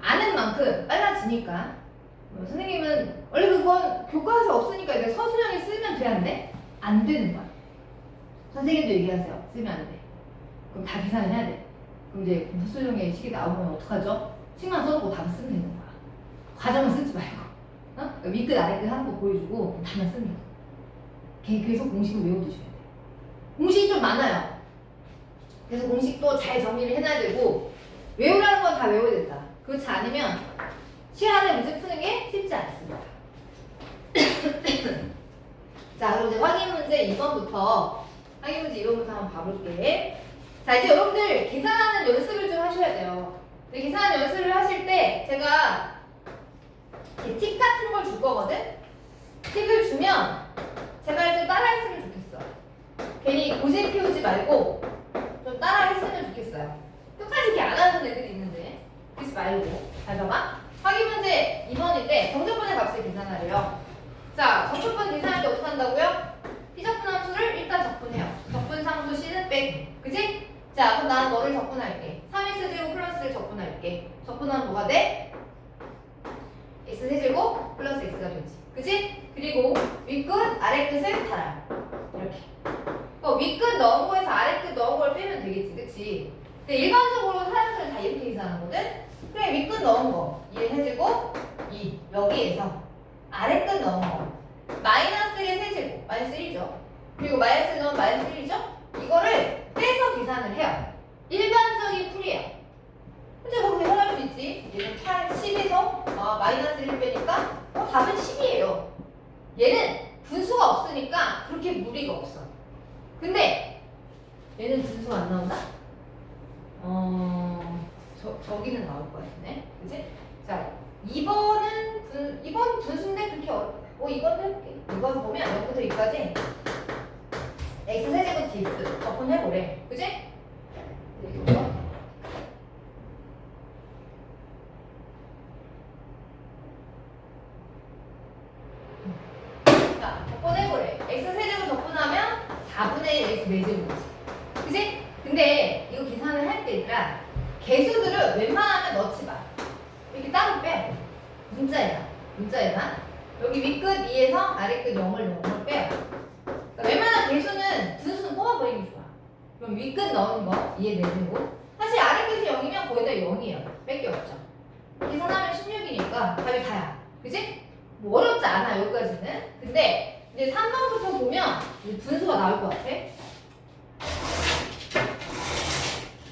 A: 아는 만큼 빨라지니까. 선생님은 원래 그건 교과서에 없으니까 내가 서술형에 쓰면 되는데 안 되는 거야. 선생님도 얘기하세요. 쓰면 안 돼. 그럼 다 계산을 해야 돼. 그럼 이제 서술형에 식이 나오면 어떡하죠? 식만 써놓고 답을 쓰면 되는 거야. 과정을 쓰지 말고. 윗끝 아래끝 하는 거 보여주고 답만 쓰는 거야. 계속 공식을 외워두셔야 돼. 공식이 좀 많아요. 그래서 공식도 잘 정리를 해놔야 되고 외우라는 건 다 외워야 된다. 그렇지 않으면 시간에 문제 푸는 게 쉽지 않습니다. 자, 그럼 이제 확인 문제 2번부터 한번 봐볼게. 자, 이제 여러분들 계산하는 연습을 좀 하셔야 돼요. 근데 계산하는 연습을 하실 때 제가 이렇게 팁 같은 걸 줄 거거든? 팁을 주면 제발 좀 따라했으면 좋겠어. 괜히 고집 피우지 말고 좀 따라했으면 좋겠어요. 끝까지 이렇게 안 하는 애들이 있는데 그러지 말고. 잘 봐봐. 확인 문제 2번인데 정적분의 값을 계산하래요. 자, 정적분 계산할 때 어떻게 한다고요? 피적분 함수를 일단 적분해요. 적분 상수 C는 빼기. 그치? 자, 그럼 난 너를 적분할게. 3x제곱 플러스를 적분할게. 적분하면 뭐가 돼? x세제곱 플러스 x가 되지. 그치? 그리고 윗끝, 아래끝을 달아요. 이렇게. 윗끝 넣은 거에서 아래끝 넣은 걸 빼면 되겠지. 그치? 근데 일반적으로 사람들은 다 이렇게 계산하거든? 그래, 윗끝 넣은 거 1세제곱 2 여기에서 아래끝 넣은 거 마이너스 1의 세제곱 마이너스 1이죠. 그리고 마이너스 1 넣으면 마이너스 1이죠. 이거를 빼서 계산을 해요. 일반적인 풀이에요. 근데 뭐 계산할 수 있지. 얘는 8, 10에서 마이너스 1 빼니까 답은 10이에요. 얘는 분수가 없으니까 그렇게 무리가 없어. 근데 얘는 분수가 안 나온다? 저기는 나올 것 같네. 그치? 자, 2번 분수인데 그렇게 이번 해볼게. 이번 보면 0부터 2까지 x세제곱 dx 적분해보래. 그치? 자, 적분해보래. x세제곱 적분하면 4분의 1 x 4제곱이지. 그치? 근데 이거 계산을 할 때 얘들아 개수들을 웬만하면 넣지 마. 이렇게 따로 빼. 문자에만. 여기 윗끝 2에서 아래끝 0을 넣은 걸 빼요. 그러니까 웬만한 개수는 분수는 뽑아버리는 게 좋아. 그럼 윗끝 넣은 거 2에 내주고 사실 아래끝이 0이면 거의 다 0이에요. 뺄 게 없죠. 계산하면 16이니까 답이 다야. 그치? 뭐 어렵지 않아 여기까지는. 근데 이제 3번부터 보면 이제 분수가 나올 것 같아.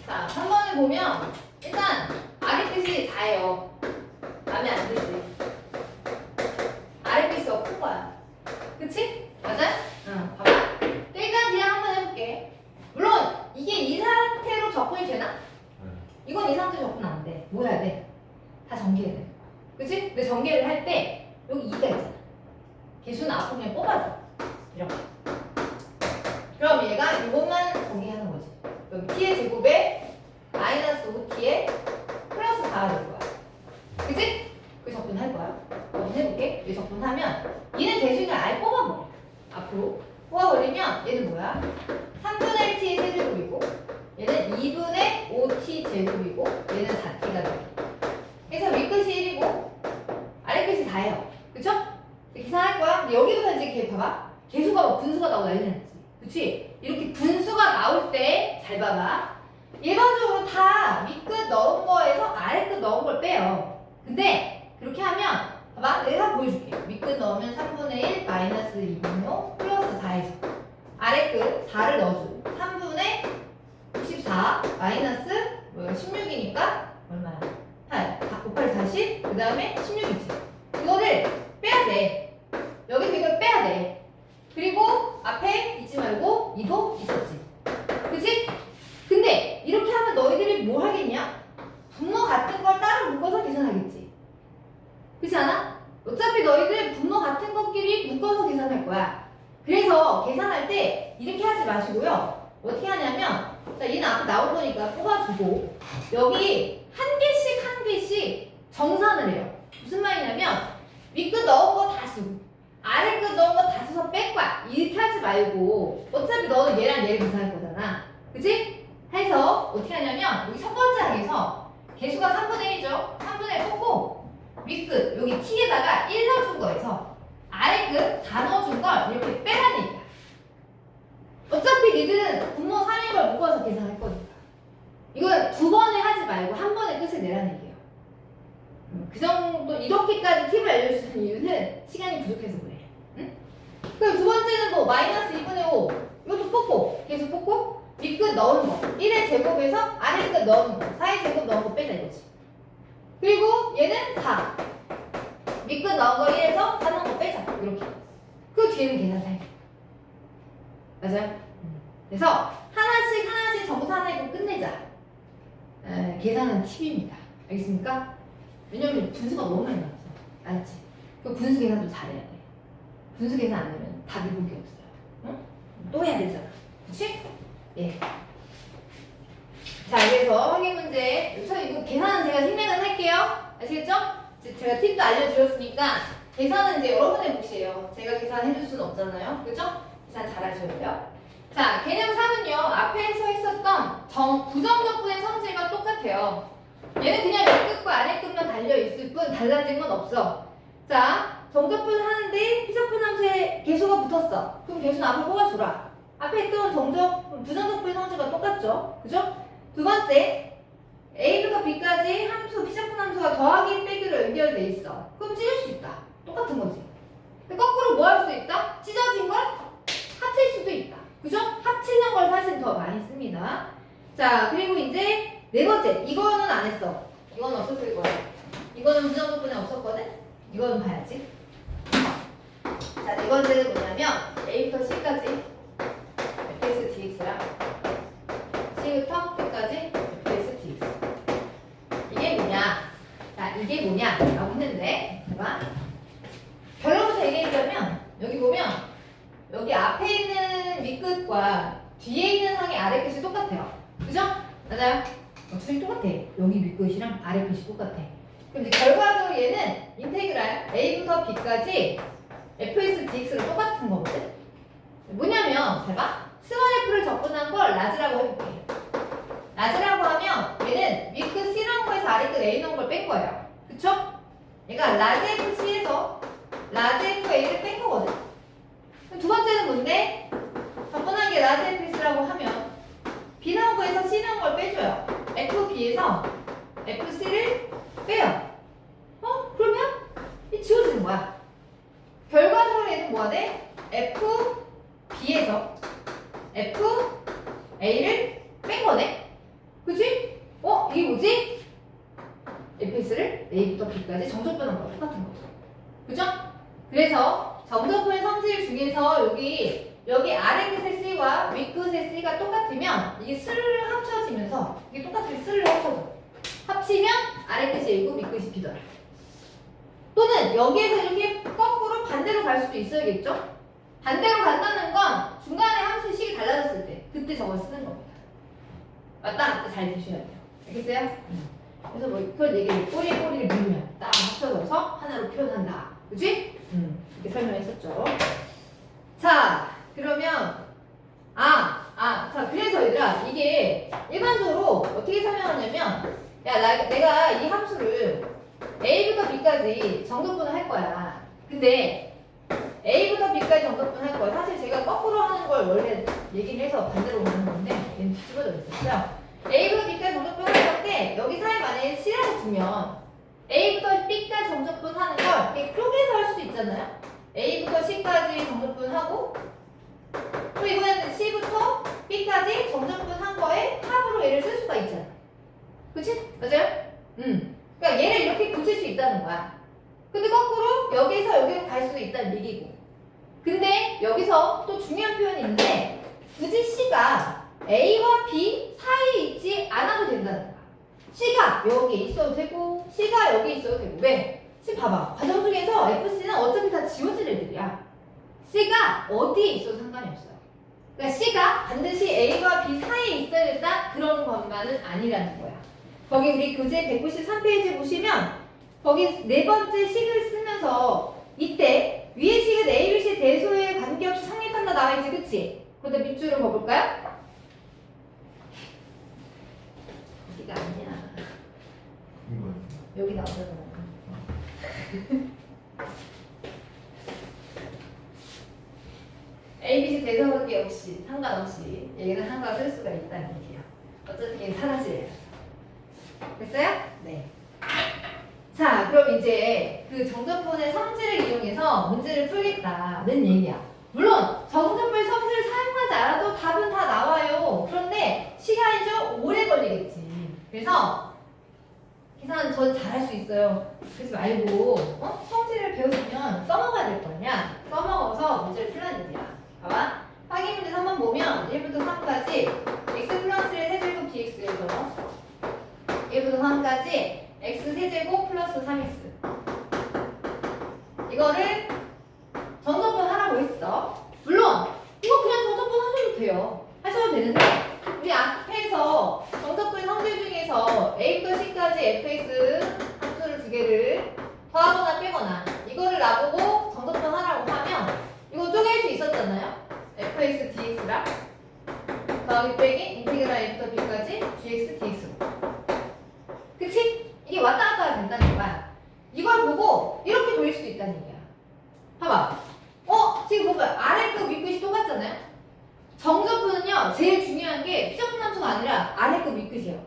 A: 자, 3번을 보면 일단 아래끝이 4예요. 마음에 안 들지? 아래끝이 더 큰 거야. 그치? 맞아? 응, 봐봐. 일단 그냥 한번 해볼게. 물론 이게 이 상태로 접근이 되나? 이건 이 상태로 접근 안 돼. 뭐 해야 돼? 다 전개해야 돼. 그치? 근데 전개를 할 때 여기 2가 있잖아. 개수는 앞으로 그냥 뽑아줘. 이렇게. 그럼 얘가 이것만 전개하는 거지. 여기 t의 제곱에 마이너스 5t에 플러스 4가 될 거야. 그치? 그 적분할 거야. 한번 해볼게. 이 적분하면 얘는 개수를 아예 뽑아버려. 앞으로 뽑아버리면 얘는 뭐야? 3분의 1t의 세제곱이고 얘는 2분의 5t 제곱이고 얘는 4t가 돼. 그래서 윗끝이 1이고 아래끝이 4예요. 그쵸? 계산할 거야. 근데 여기부터 이제 이렇게 봐봐. 개수가 분수가 나오고 난리 났지. 그치? 이렇게 분수가 나올 때 잘 봐봐. 일반적으로 다 윗끝 넣은 거에서 아래끝 넣은 걸 빼요. 근데 그렇게 하면 봐봐. 내가 보여줄게. 윗끝 넣으면 3분의 1 마이너스 2분의 5 플러스 4에서 아래끝 4를 넣어주고 3분의 94 마이너스 16이니까 얼마야? 8, 4 곱하기 40, 그 다음에 16이지. 이거를 빼야 돼. 여기서 이걸 빼야 돼. 그리고 앞에 잊지 말고 2도 있었지. 그치? 근데 이렇게 하면 너희들이 뭐 하겠냐? 분모 같은 걸 따로 묶어서 계산하겠지. 그렇지 않아? 어차피 너희들 분모 같은 것끼리 묶어서 계산할 거야. 그래서 계산할 때 이렇게 하지 마시고요. 어떻게 하냐면, 자, 얘는 앞에 나올 거니까 뽑아주고, 여기 한 개씩 정산을 해요. 무슨 말이냐면, 윗끝 넣은 거 다 쓰고, 아래끝 넣은 거 다 써서 뺄 거야. 이렇게 하지 말고, 어차피 너는 얘랑 얘를 계산할 거잖아. 그치? 해서 어떻게 하냐면, 여기 첫 번째 항에서 개수가 3분의 1이죠? 3분의 1 뽑고, 윗끝, 여기 t에다가 1 넣어준 거에서 아래끝 4 넣어준 걸 이렇게 빼라는 얘기야. 어차피 니들은 분모 3인 걸 묶어서 계산할 거니까. 이걸 두 번에 하지 말고 한 번에 끝을 내라는 얘기예요. 그 정도, 이렇게까지 팁을 알려주는 이유는 시간이 부족해서 그래. 응? 그럼 두 번째는 뭐, 마이너스 2분의 5. 이것도 뽑고, 계속 뽑고, 윗끝 넣은 거. 1의 제곱에서 아래끝 넣은 거. 4의 제곱 넣은 거 빼자 이거지. 그리고 얘는 4. 밑끝 넣은 거 1에서 4 넣은 거 빼자. 이렇게. 그 뒤에는 계산해. 맞아요? 그래서 하나씩 정산하고 끝내자. 계산은 팁입니다. 알겠습니까? 왜냐면 분수가 너무 많이 나왔어. 알았지? 그 분수 계산도 잘해야 돼. 분수 계산 안 하면 답이 볼 게 없어요. 응? 또 해야 되잖아. 그치? 예. 자, 그래서 확인 문제. 우선 이거 계산은 제가 생략은 할게요. 아시겠죠? 제가 팁도 알려드렸으니까 계산은 이제 여러분의 몫이에요. 제가 계산해줄 수는 없잖아요. 그죠? 계산 잘 하셔야 돼요. 자, 개념 3은요. 앞에서 했었던 부정적분의 성질과 똑같아요. 얘는 그냥 윗끝과 아래끝만 달려있을 뿐 달라진 건 없어. 자, 정적분 하는데 피적분 함수에 개수가 붙었어. 그럼 개수는 앞을 뽑아줘라. 앞에 했던 부정적분의 성질과 똑같죠? 그죠? 두 번째, A부터 B까지 함수, 피적분 함수가 더하기 빼기로 연결돼 있어. 그럼 찢을 수 있다. 똑같은 거지. 근데 거꾸로 뭐 할 수도 있다? 찢어진 걸 합칠 수도 있다. 그죠? 합치는 걸 사실 더 많이 씁니다. 자, 그리고 이제 네 번째, 이거는 안 했어. 이거는 없었을 거야. 이거는 부정적분에 없었거든? 이거는 봐야지. 자, 네 번째는 뭐냐면 A부터 C까지 fx dx야. C부터 B까지 fx dx. 이게 뭐냐? 자, 이게 뭐냐? 라고 했는데, 봐봐. 결론부터 얘기해주자면, 여기 보면, 여기 앞에 있는 윗끝과 뒤에 있는 항의 아래끝이 똑같아요. 그죠? 맞아요? 둘이 똑같아. 여기 윗끝이랑 아래끝이 똑같아. 그럼 이제 결과적으로 얘는 인테그랄 A부터 B까지 fx dx가 똑같은 거거든? 뭐냐면, 잘 봐. 스몰 f를 적분한 걸 라지라고 해볼게. 라지라고 하면 얘는 윗끝 C 넣은 거에서 아래끝 A 넣은 걸 뺀 거예요. 그쵸? 얘가 라지 FC에서 라지 FA를 뺀 거거든. 그럼 두 번째는 뭔데? 적분하게 라지 FC라고 하면 B 넣은 거에서 C 넣은 걸 빼줘요. FB에서 FC를 빼요. 그러면 이 지워지는 거야. 결과적으로 얘는 뭐가 돼? FB에서 FA를 뺀 거네? 그치? 이게 뭐지? fx를 A부터 B까지 정적분한 거랑 똑같은 거죠. 그죠? 그래서 정적분의 성질 중에서 여기 아래 끝의 C와 윗 끝의 C가 똑같으면 이게 스르르 합쳐지면서 이게 똑같이 스르르 합쳐져. 합치면 아래 끝이 A고 밑 끝이 B더라. 또는 여기에서 이렇게 거꾸로 반대로 갈 수도 있어야겠죠? 반대로 간다는 건 중간에 함수 식이 달라졌을 때 그때 저걸 쓰는 겁니다. 왔다 갔다 잘 되셔야 돼요. 알겠어요? 그래서 뭐 그걸 얘기해. 꼬리를 밀면 딱 합쳐져서 하나로 표현한다. 그치? 이렇게 설명했었죠. 자, 그러면 자, 그래서 얘들아 이게 일반적으로 어떻게 설명하냐면 내가 이 함수를 A부터 B까지 정적분을 할 거야. 근데 A부터 B까지 정적분 할 거야. 사실 제가 거꾸로 하는 걸 원래 얘기를 해서 반대로 가는 건데 얘는 뒤집어져 있었어요. A부터 B까지 정적분 할 건데 여기 사이 만약에 C라고 두면 A부터 B까지 정적분 하는 걸 이렇게 쪼개서 할 수도 있잖아요. A부터 C까지 정적분 하고 또 이번에는 C부터 B까지 정적분 한 거에 합으로 얘를 쓸 수가 있잖아. 그치? 맞아요? 그러니까 얘를 이렇게 붙일 수 있다는 거야. 근데 거꾸로 여기서 여기로 갈 수도 있다는 얘기고. 근데 여기서 또 중요한 표현이 있는데 굳이 C가 A와 B 사이에 있지 않아도 된다는 거야. C가 여기에 있어도 되고 C가 여기에 있어도 되고. 왜? C 봐봐. 과정 중에서 FC는 어차피 다 지워질 애들이야. C가 어디에 있어도 상관이 없어요. 그러니까 C가 반드시 A와 B 사이에 있어야 된다 그런 것만은 아니라는 거야. 거기 우리 교재 193페이지 보시면 거기 네 번째 식을 쓰면서 이때 위의 식은 A, B, C 대소에 관계없이 성립한다 나와있지, 그치? 근데 밑줄을 봐볼까요? 여기가 아니야.
B: 이거
A: 여기 나오잖아. A, B, C 대소 관계없이 상관없이 얘는 한과 쓸 수가 있다는 얘기예요. 어차피 사라지래요. 됐어요? 네. 자, 그럼 이제 그 정적분의 성질을 이용해서 문제를 풀겠다는 얘기야. 물론 정적분의 성질을 사용하지 않아도 답은 다 나와요. 그런데 시간이 좀 오래 걸리겠지. 그래서 계산 전 잘할 수 있어요. 그러지 말고 성질을 배웠으면 써먹어야 될 거 아니야. 써먹어서 문제를 풀라는 얘기야. 봐봐. 확인 문제 3번 보면 1부터 3까지 x 플러스 1 세제곱 dx에서 1부터 3까지 x 세제곱 플러스 3x 이거를 정적분 하라고 했어. 물론 이거 그냥 정적분 하셔도 돼요. 하셔도 되는데 우리 앞에서 정적분 성질 중에서 a부터 c까지 fx 함수를 두 개를 더하거나 빼거나 이거를 나보고 정적분 하라고 하면 이거 쪼갤 수 있었잖아요. fx dx랑 더하기 빼기 인테그랄 a부터 b까지 gx dx로. 그치? 이게 왔다 갔다 된다는 거야. 이걸 보고 이렇게 돌릴 수도 있다는 얘기야. 봐봐. 지금 보면 아래끝 윗끝이 똑같잖아요. 정적분은요 제일 중요한 게 피적분 함수가 아니라 아래끝 윗끝이에요.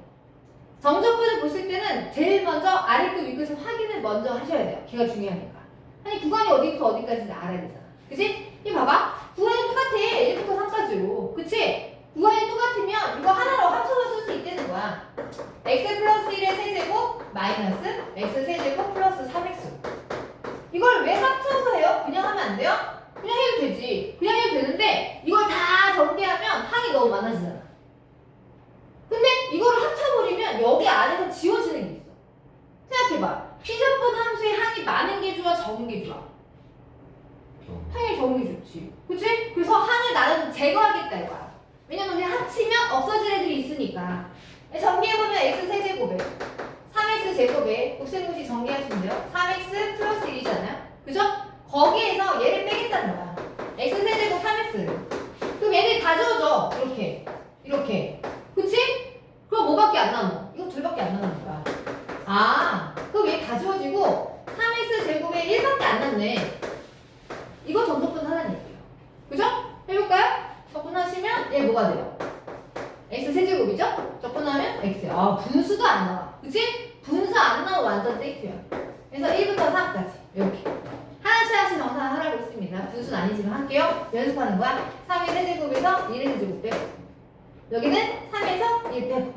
A: 정적분을 보실 때는 제일 먼저 아래끝 윗끝을 확인을 먼저 하셔야 돼요. 걔가 중요하니까. 아니 구간이 어디부터 어디까지인지 알아야 되잖아. 그치? 이 봐봐. 구간이 똑같아. 1부터 3까지로. 그치? 구간이 똑같으면 이거 하나로 합쳐서 쓸 수 있다는 거야. x 플러스 1의 세제곱 마이너스 x 세제곱 플러스 3x. 이걸 왜 합쳐서 해요? 그냥 하면 안 돼요? 그냥 해도 되지. 그냥 해도 되는데 이걸 다 전개하면 항이 너무 많아지잖아. 근데 이거를 합쳐버리면 여기 안에서 지워지는 게 있어. 생각해봐. 피적분 함수의 항이 많은 게 좋아, 적은 게 좋아? 항이 적은 게 좋지. 그치? 그래서 항을 나는 제거하겠다 이거야. 왜냐면 그냥 합치면 없어질 애들이 있으니까. 전개해보면 x 세제곱에 3x 제곱에 곱셈곱이 전개하시면 돼요. 3x 플러스 1이잖아요. 그죠? 거기에서 얘를 빼겠다는 거야. x 세제곱 3x를. 그럼 얘들이 다 지워져. 이렇게. 이렇게. 그치? 그럼 뭐밖에 안 남아? 이거 둘밖에 안 남는 거야. 그럼 얘 다 지워지고 3x 제곱에 1밖에 안 남네. 이거 정적분 하라는 얘기예요. 그죠? 해볼까요? 적분하시면 얘 뭐가 돼요? x 세제곱이죠? 적분하면 x. 분수도 안 나와. 그치? 분수 안 나오면 완전 땡큐야. 그래서 1부터 3까지 이렇게 하나씩 정산 하라고 했습니다. 분수는 아니지만 할게요. 연습하는 거야. 3의 세제곱에서 1의 세제곱 빼고 여기는 3에서 1 빼고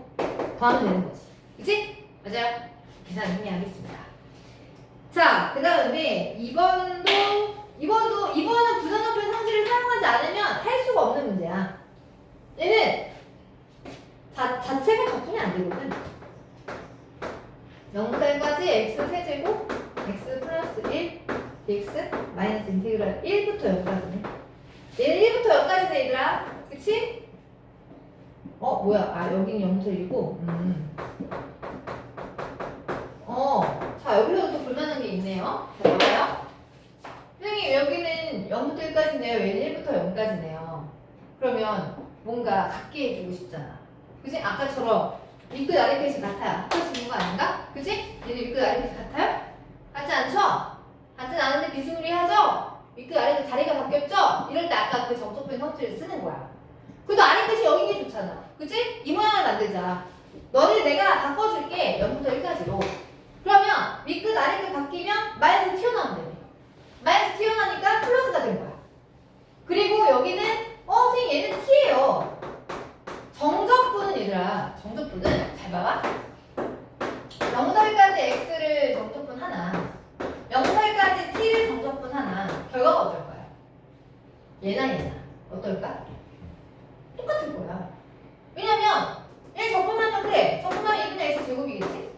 A: 더하면 되는 거지. 그치? 맞아요. 계산 이미 하겠습니다. 자, 그 다음에 2번은 부정적분 성질을 사용하지 않으면 할 수가 없는 문제야. 얘는 자체가 적분이 안 되거든. 0달까지 x 세제곱 x 플러스 1 dx 마이너스 인테그랄 1부터 0까지네. 얘는 1부터 0까지네 얘들아. 그치? 뭐야? 여기는 0부터 1이고. 자 여기서도 또 볼만한 게 있네요. 자 봐봐요. 선생님 여기는 0부터 1까지네요. 얘는 1부터 0까지네요. 그러면 뭔가 같게 해주고 싶잖아. 그치? 아까처럼 윗끝 아래끝이 같아야 합쳐지는 거 아닌가? 그치? 얘는 윗끝 아래끝이 같아요? 같지 않죠? 같진 않은데 비스무리하죠? 윗끝 아래끝 자리가 바뀌었죠? 이럴 때 아까 그 정적분 성질을 쓰는 거야. 그래도 아래끝이 여긴 게 좋잖아. 그치? 이 모양을 만들자. 너를 내가 바꿔줄게. 0부터 1까지로. 그러면 윗끝 아래끝 바뀌면 마이너스 튀어나오면 되네. 마이너스 튀어나오니까 플러스가 된 거야. 그리고 여기는 선생님 얘는 t예요. 정적분은 얘들아, 정적분은 잘 봐봐. 0달까지 x를 정적분 하나, 0달까지 t를 정적분 하나. 결과가 어떨 거야? 얘나 어떨까? 똑같을 거야. 왜냐면 얘 적분하면 그래. 적분하면 2분의 x 제곱이겠지?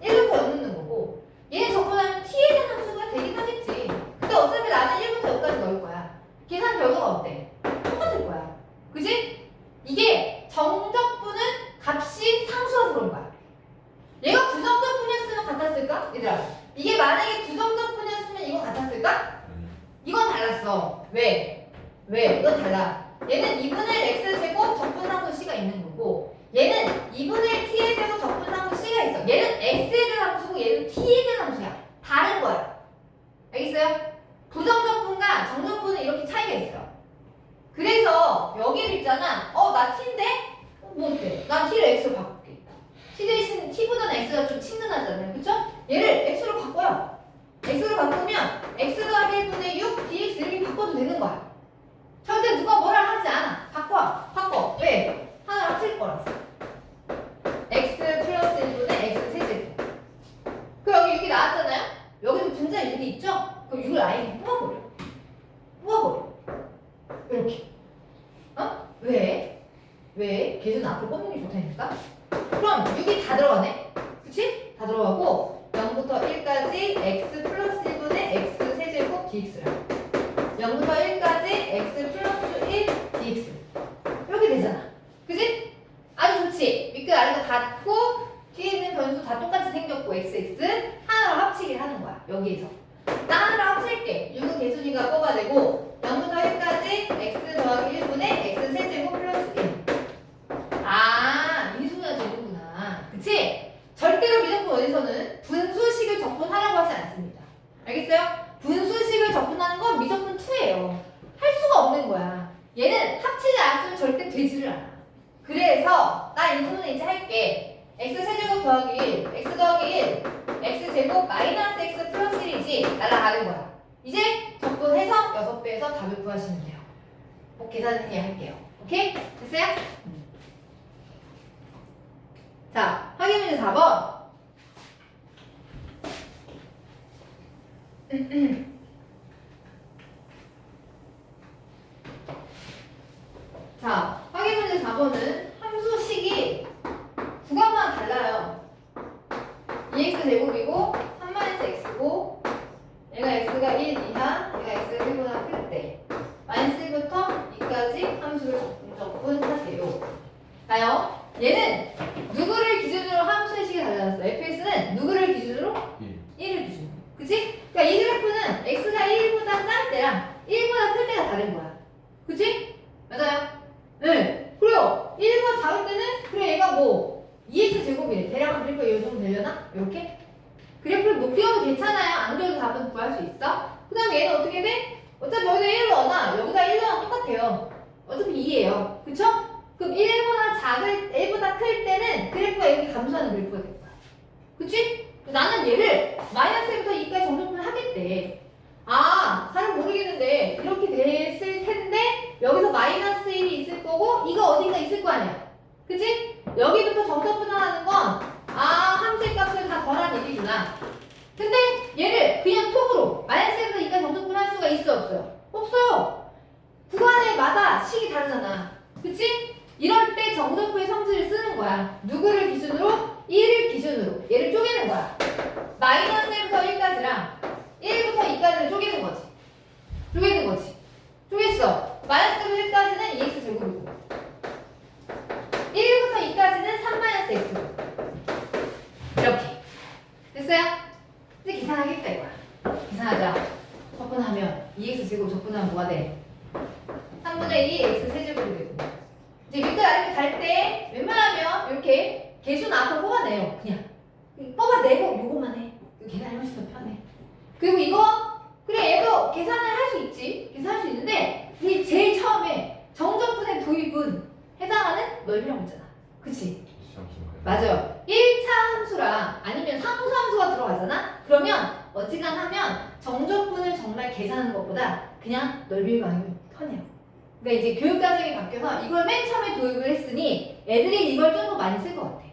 A: 1부터 0 넣는 거고 얘 적분하면 t에 대한 함수가 되긴 하겠지. 근데 어차피 나는 1부터 0까지 넣을 거야. 됐을까?
B: 아니.
A: 이건 달랐어. 왜? 이건 달라. 얘는 2분의 x제곱 적분상수 c가 있는 거고 얘는 2분의 t의 제곱 적분상수 c가 있어. 얘는 x에 대한 함수고 얘는 t에 대한 함수야. 다른 거야. 알겠어요? 부정적분과 정적분은 이렇게 차이가 있어요. 그래서 여기를 있잖아. 나 t인데? 뭐 어때? 난 t를 x로 바꿀게. t 대신 t보다는 x가 좀 친근하잖아요. 그쵸? 얘를 x로 바꿔요. x로 바꾸면 x 더하기 1분의 6 dx 이렇게 바꿔도 되는 거야. 절대 누가 뭐라 하지 않아. 바꿔. 왜? 하나를 합칠 거라서. x 플러스 1분의 x 세제곱. 그럼 여기 6이 나왔잖아요? 여기도 분자 6이 있죠? 그럼 6을 아예 뽑아버려. 이렇게. 왜? 계속 앞으로 뽑는 게 좋다니까? 그럼 6이 다 들어가네? 그치? 다 들어가고 0부터 1까지 x 플러스 1분의 x 세제곱 dx야. 0부터 1까지 x 플러스 1 dx. 이렇게 되잖아. 그치? 아주 좋지? 밑끝 아래가 같고 뒤에 있는 변수 다 똑같이 생겼고 x 하나로 합치기를 하는 거야. 여기에서. 나 하나로 합칠게. 6은 개순이가 뽑아내고 0부터 1까지 x 더하기 1분의 x 세제곱 플러스 1. 이 순서가 되는구나. 그치? 절대로 미적분 원에서는 분수식을 적분하라고 하지 않습니다. 알겠어요? 분수식을 적분하는 건 미적분 2예요. 할 수가 없는 거야. 얘는 합치지 않았으면 절대 되지를 않아. 그래서 나 이 부분은 이제 할게. x 세제곱 더하기 1, x 더하기 1, x 제곱 마이너스 x 플러스 1이지 날아가는 거야. 이제 적분해서 6배에서 답을 구하시면 돼요. 뭐 계산해 할게요. 오케이? 됐어요? 자, 확인 문제 4번. 자, 확인 문제 4번은 함수식이 구간만 달라요. 2x 제곱이고 3-x고 얘가 x가 1 이하, 얘가 x가 1보다 클 때 마이너스 1부터 2까지 함수를 적분하세요. 자요, 얘는 누구를 기준으로 함수의 식이 달라졌어? fx는 누구를 기준으로? 1을 기준으로. 그치? 그러니까 이 그래프는 x가 1보다 작 때랑 1보다 클 때가 다른 거야. 그치? 맞아요? 네. 그래요. 1보다 작을 때는 그래 얘가 뭐 2x 제곱이래. 대략 그래프가 이 정도 되려나? 이렇게? 그래프를 못 그려도 괜찮아요. 안 그려도 답은 구할 수 있어. 그 다음에 얘는 어떻게 돼? 어차피 여기다 1 넣어놔. 여기다 1 넣으면 똑같아요. 어차피 2예요. 그쵸? 그럼 1보다 클 때는 그래프가 이렇게 감소하는 그래프가 될 거야. 그치? 나는 얘를 마이너스 1부터 2까지 정적분을 하겠대. 잘 모르겠는데 이렇게 됐을 텐데 여기서 마이너스 1이 있을 거고 이거 어딘가 있을 거 아니야. 그치? 여기부터 정적분을 하는 건 함수의 값을 다 더한 얘기구나. 근데 얘를 그냥 톡으로 마이너스 1부터 2까지 정적분을 할 수가 있어 없어요? 없어요. 구간에마다 식이 다르잖아. 그치? 이럴 때 정적분의 성질을 쓰는 거야. 누구를 기준으로? 1을 기준으로. 얘를 쪼개는 거야. 마이너스 1부터 1까지랑 1부터 2까지를 쪼개는 거지. 쪼갰어. 마이너스 1부터 1까지는 2x 제곱이고 1부터 2까지는 3-x고 이렇게. 됐어요? 이제 계산하겠다 이거야. 계산하자. 적분하면 2x 제곱 적분하면 뭐가 돼? 3분의 2 x 세제곱이 되고 이제 밑에 아래로 갈 때 웬만하면 이렇게 개수는 앞으로 뽑아내요. 그냥 뽑아내고 요거만 해. 이거 계산이 훨씬 더 편해. 그리고 이거 그래 얘도 계산을 할 수 있지. 계산할 수 있는데 이 제일 처음에 정적분의 도입은 해당하는 넓이라고 했잖아. 그치? 맞아요. 1차 함수랑 아니면 상수함수가 들어가잖아? 그러면 어지간 하면 정적분을 정말 계산하는 것보다 그냥 넓이를 가는 게 편해요. 그러니까 이제 교육 과정이 바뀌어서 이걸 맨 처음에 도입을 했으니 애들이 이걸 좀 더 많이 쓸 것 같아.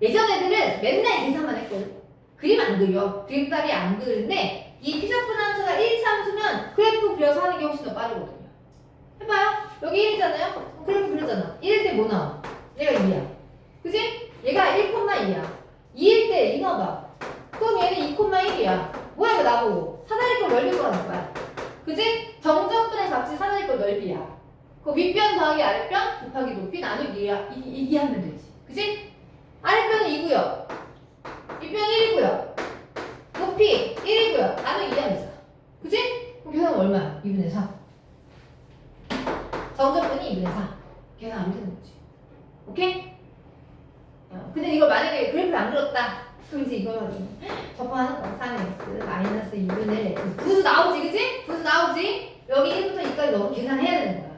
A: 예전 애들은 맨날 계산만 했거든. 그림 안 그려. 그림다리 안 그리는데 이 피적분 함수가 1차 함수면 그래프 그려서 하는 게 훨씬 더 빠르거든요. 해봐요. 여기 1이잖아요? 그래프 그렸잖아. 1일 때 뭐 나와? 얘가 2야. 그지? 얘가 1,2야. 2일 때 2 넣어봐. 그럼 얘는 2,1이야. 뭐야 이거 나보고. 사다리꼴 넓일 거라는 거야. 그지? 정적분의 값이 사다리꼴 넓이야. 그 윗변 더하기 아랫변 곱하기 높이 나누기야. 이게 하면 되지. 그지? 아랫변은 2고요. 윗변 1이고요. 높이 1이고요. 나누기 2하면 되잖아. 그죠? 얼마야? 2분의 3. 정적분이 2분의 3. 계산 안 되는 거지. 오케이? 근데 이걸 만약에 그래프를 안 그렸다. 그럼 이제 이걸 접근하는 거야. 3x 마이너스 2분의 1x. 분수 나오지, 그지? 분수 나오지? 여기 1부터 2까지 넣고 계산해야 되는 거야.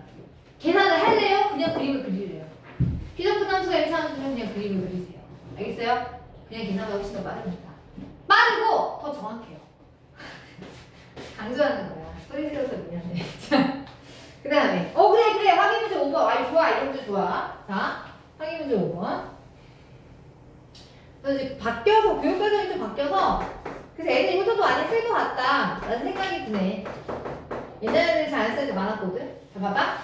A: 계산을 할래요? 그냥 그림을 그리래요. 비접근 함수가 1차 함수면 그냥 그림을 그리세요. 알겠어요? 그냥 계산보다 훨씬 더 빠릅니다. 빠르고 더 정확해요. 강조하는 거야. 소리 지어서 미안해. 자, 그 다음에 그래 확인 문제 5번. 아이 좋아, 이런 문제 좋아. 자, 확인 문제 5번. 그래서 이제 바뀌어서 교육 과정이 좀 바뀌어서 그래서 애들이 효도도 많이 쓸 것 같다 라는 생각이 드네. 옛날 애들 잘 안 쓸 때 많았거든. 자, 봐봐.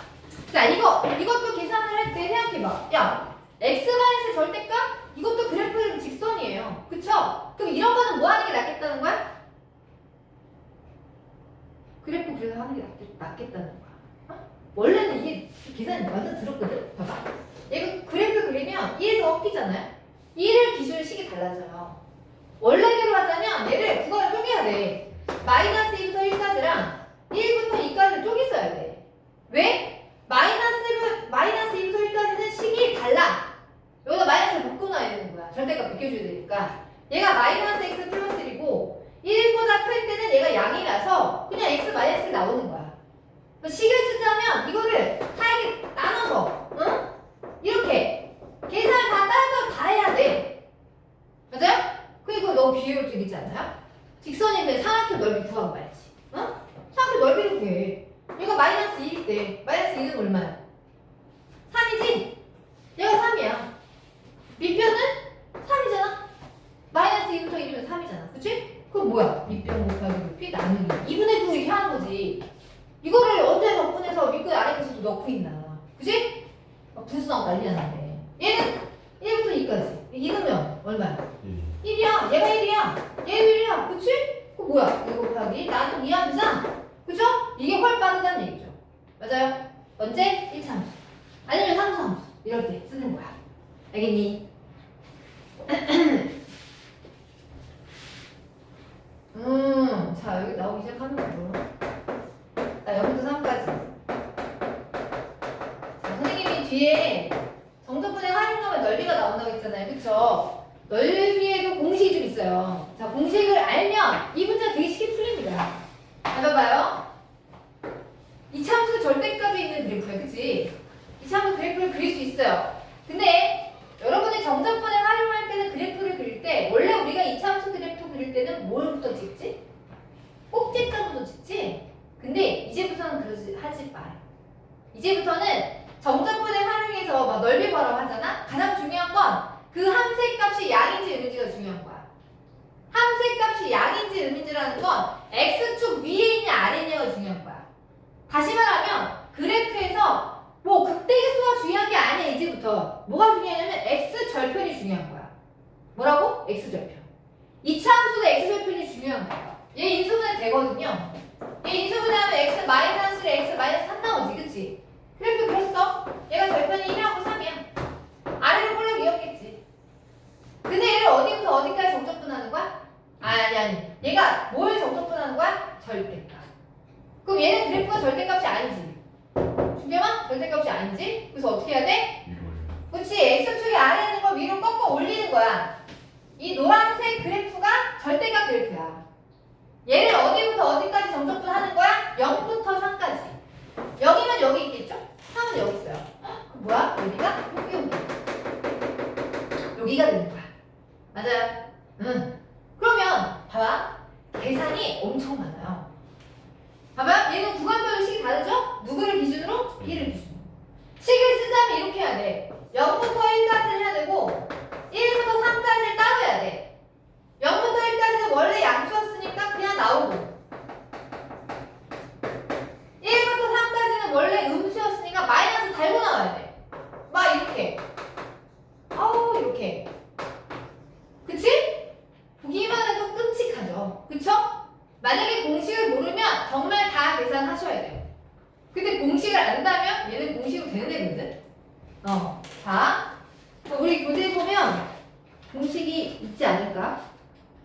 A: 자, 이것도 계산을 할 때 생각해봐. 야, x-의 절대값? 이것도 그래프는 직선이에요. 그쵸? 그럼 이런 거는 뭐 하는 게 낫겠다는 거야? 그래프 그래서 하는 게 낫겠다는 거야. 원래는 이게 계산이 완전 들었거든. 봐봐. 얘가 그래프 그리면 1에서 꺾이잖아요. 1을 기준으로 식이 달라져요. 원래대로 하자면 얘를 구간을 쪼개야 돼. 마이너스 2부터 1까지랑 1부터 2까지를 쪼개 써야 돼. 왜? 마이너스 2부터 1까지는 식이 달라. 여기다 마이너스를 묶어놔야 되는 거야. 절대값 비켜줘야 되니까. 얘가 마이너스 x 플러스 1이고 1보다 클 때는 얘가 양이라서 그냥 x 마이너스 나오는 거야. 식을 쓰자면 이거를 하얗게 나눠서 이렇게 계산을 다 따로 다 해야 돼. 맞아요? 그리고 너무 비효율적이지 않아요? 직선이면 삼각형 넓이 구하고 말지. 삼각형 넓이를 구해. 얘가 마이너스 2일 때 마이너스 2는 얼마야? 3이지? 얘가 3이야. 밑변은 3이잖아? 마이너스 2부터 1이면 3이잖아. 그치? 그럼 뭐야? 밑변 곱하기 높이 나누기 2분의 9 이렇게 하는 거지. 이거를 언제 접근해서 윗끝 아래끝으로 넣고 있나. 그치? 분수 나오고 난리 났는데. 얘는 1부터 2까지. 이러면 얼마야? 1이야. 얘가 1이야. 얘가 1이야. 그치? 그럼 뭐야? 1 곱하기 나누기 2하면 3. 그죠? 이게 훨 빠르다는 얘기죠. 맞아요? 언제? 1차 함수. 아니면 3차 함수. 이럴 때 쓰는 거야. 알겠니? 자, 여기 나오기 시작하는 거고. 자, 0부터 3까지. 자, 선생님이 뒤에 정적분의 활용하면 넓이가 나온다고 했잖아요. 그쵸? 넓이에도 공식이 좀 있어요. 자, 공식을 알면 이 문제가 되게 쉽게 풀립니다. 잘 봐봐요. 이 참수 절대값이 있는 그래프야. 그치? 이 참수 그래프를 그릴 수 있어요. 근데 여러분이 정적분을 활용할 때는 그래프를 그릴 때 원래 우리가 이 참수 그래프 그릴 때는 뭘부터 찍지? 꼭지점부터 찍지? 근데 이제부터는 그러지 하지 마. 이제부터는 정적분을 활용해서 막 넓이 구하라고 하잖아? 가장 중요한 건 그 함수 값이 양인지 음인지가 중요한 거야. 함수 값이 양인지 음인지라는 건 x축 위에 있냐 아래에 있냐가 중요한 거야. 다시 말하면 그래프에서 뭐 극대계수가 중요한 게 아니야. 이제부터 뭐가 중요하냐면 x절편이 중요한 거야. 뭐라고? x절편. 이차 함수도 x절편이 중요한 거야. 얘 인수분해 되거든요. 얘 인수분해하면 x 마이너스 3 나오지. 그치? 그래프 그렸어. 얘가 절편이 1하고 3이야. 아래로 볼록 이었겠지. 근데 얘를 어디부터 어디까지 정적분하는 거야? 아니. 얘가 뭘 정적분하는 거야? 절대값. 그럼 얘는 그래프가 절대값이 아니지. 준비해봐? 절대값이 아니지? 그래서 어떻게 해야 돼? 그렇지. x축이 아래에 있는 걸 위로 꺾어 올리는 거야. 이 노란색 그래프가 절대값 그래프야. 얘를 어디부터 어디까지 정적분하는 거야? 0부터 3까지. 여기면 여기 있겠죠? 3은 여기 있어요. 그럼 뭐야? 여기가? 여기가 되는 거야. 맞아요? 그러면 봐봐. 계산이 엄청 많아요. 봐봐. 얘는 구간별로 식이 다르죠? 누구를 기준으로? 1을 기준으로. 식을 쓰자면 이렇게 해야 돼. 0부터 1까지를 해야 되고 1부터 3까지를 따로 해야 돼. 0부터 1까지는 원래 양수였으니까 그냥 나오고 1부터 3까지는 원래 음수였으니까 마이너스 달고 나와야 돼. 막 이렇게. 이렇게. 그치? 보기만 해도 끔찍하죠. 그쵸? 만약에 공식을 모르면 정말 다 계산하셔야 돼요. 근데 공식을 안다면 얘는 공식으로 되는 애거든. 자, 우리 교재에 보면 공식이 있지 않을까?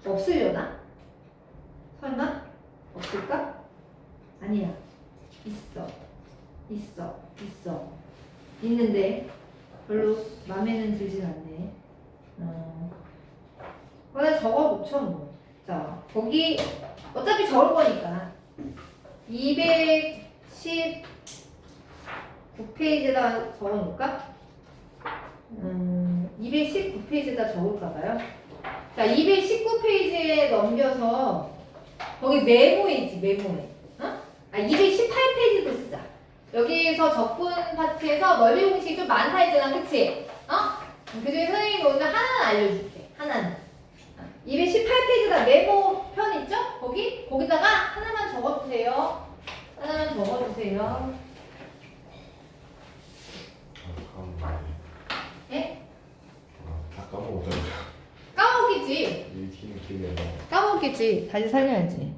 A: 없으려나? 설마? 없을까? 아니야. 있어. 있는데 별로 마음에는 들진 않네. 그냥 적어놓죠 뭐. 자, 거기 어차피 적을 거니까 219페이지에다 적어놓을까? 219페이지에다 적을까봐요. 자, 219페이지에 넘겨서 거기 메모이지, 메모에. 어? 218페이지도 쓰자. 여기서 적분 파트에서 넓이 공식이 좀 많다 했잖아, 그치? 그중에 선생님이 오늘 하나는 알려줄게. 하나는. 218페이지다 메모 편 있죠? 거기다가 하나만 적어주세요. 예?
B: 다 까먹었잖아요.
A: 까먹겠지.
B: 이 팀은 기억이 안 나.
A: 까먹겠지. 다시 살려야지.